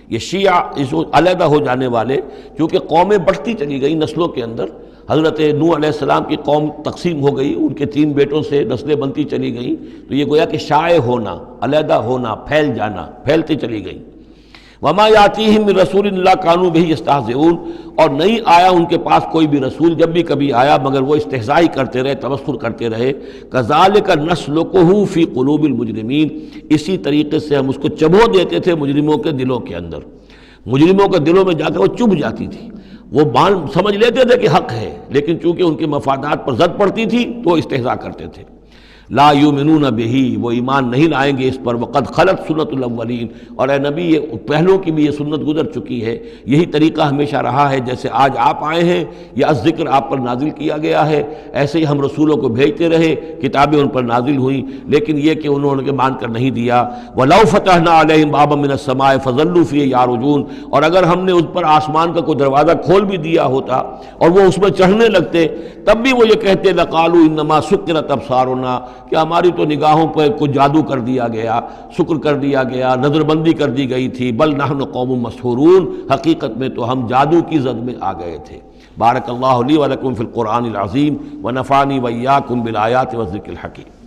Speaker 2: یہ شیعہ اس علیحدہ ہو جانے والے، کیونکہ قومیں بڑھتی چلی گئیں نسلوں کے اندر۔ حضرت نوح علیہ السلام کی قوم تقسیم ہو گئی، ان کے 3 بیٹوں سے نسلیں بنتی چلی گئیں، تو یہ گویا کہ شائع ہونا، علیحدہ ہونا، پھیل جانا، پھیلتی چلی گئیں۔ وما یاتیہم من رسول الا کانوا بہ یستہزئون، اور نہیں آیا ان کے پاس کوئی بھی رسول، جب بھی کبھی آیا مگر وہ استہزاء کرتے رہے، تمسخر کرتے رہے۔ کذالک نسلکہ فی قلوب المجرمین، اسی طریقے سے ہم اس کو چبھو دیتے تھے مجرموں کے دلوں کے اندر، مجرموں کے دلوں میں جا کے وہ چبھ جاتی تھی، وہ سمجھ لیتے تھے کہ حق ہے، لیکن چونکہ ان کے مفادات پر زد پڑتی تھی تو وہ استہزاء کرتے تھے۔ لا یؤمنون بہ، وہ ایمان نہیں لائیں گے اس پر۔ وقد خلت سنت الاولین، اور اے نبی یہ پہلوں کی بھی یہ سنت گزر چکی ہے، یہی طریقہ ہمیشہ رہا ہے، جیسے آج آپ آئے ہیں یا ذکر آپ پر نازل کیا گیا ہے، ایسے ہی ہم رسولوں کو بھیجتے رہے، کتابیں ان پر نازل ہوئیں، لیکن یہ کہ انہوں نے مان کر نہیں دیا۔ وَلَوْ فَتَحْنَا عَلَيْهِمْ بَابًا مِّنَ السَّمَاءِ فَظَلُّوا فِيهِ يَعْرُجُونَ، اور اگر ہم نے اس پر آسمان کا کوئی دروازہ کھول بھی دیا ہوتا اور وہ اس میں چڑھنے لگتے، تب بھی وہ یہ کہتے لَقَالُوا إِنَّمَا سُكِّرَتْ أَبْصَارُنَا، کہ ہماری تو نگاہوں پر کچھ جادو کر دیا گیا، شکر کر دیا گیا، نظر بندی کر دی گئی تھی، بل نحن قوم مسحورون، حقیقت میں تو ہم جادو کی زد میں آ گئے تھے۔ بارک اللہ لی و لکم فی القرآن العظیم ونفعنی وإیاکم بالآیات والذکر الحکیم۔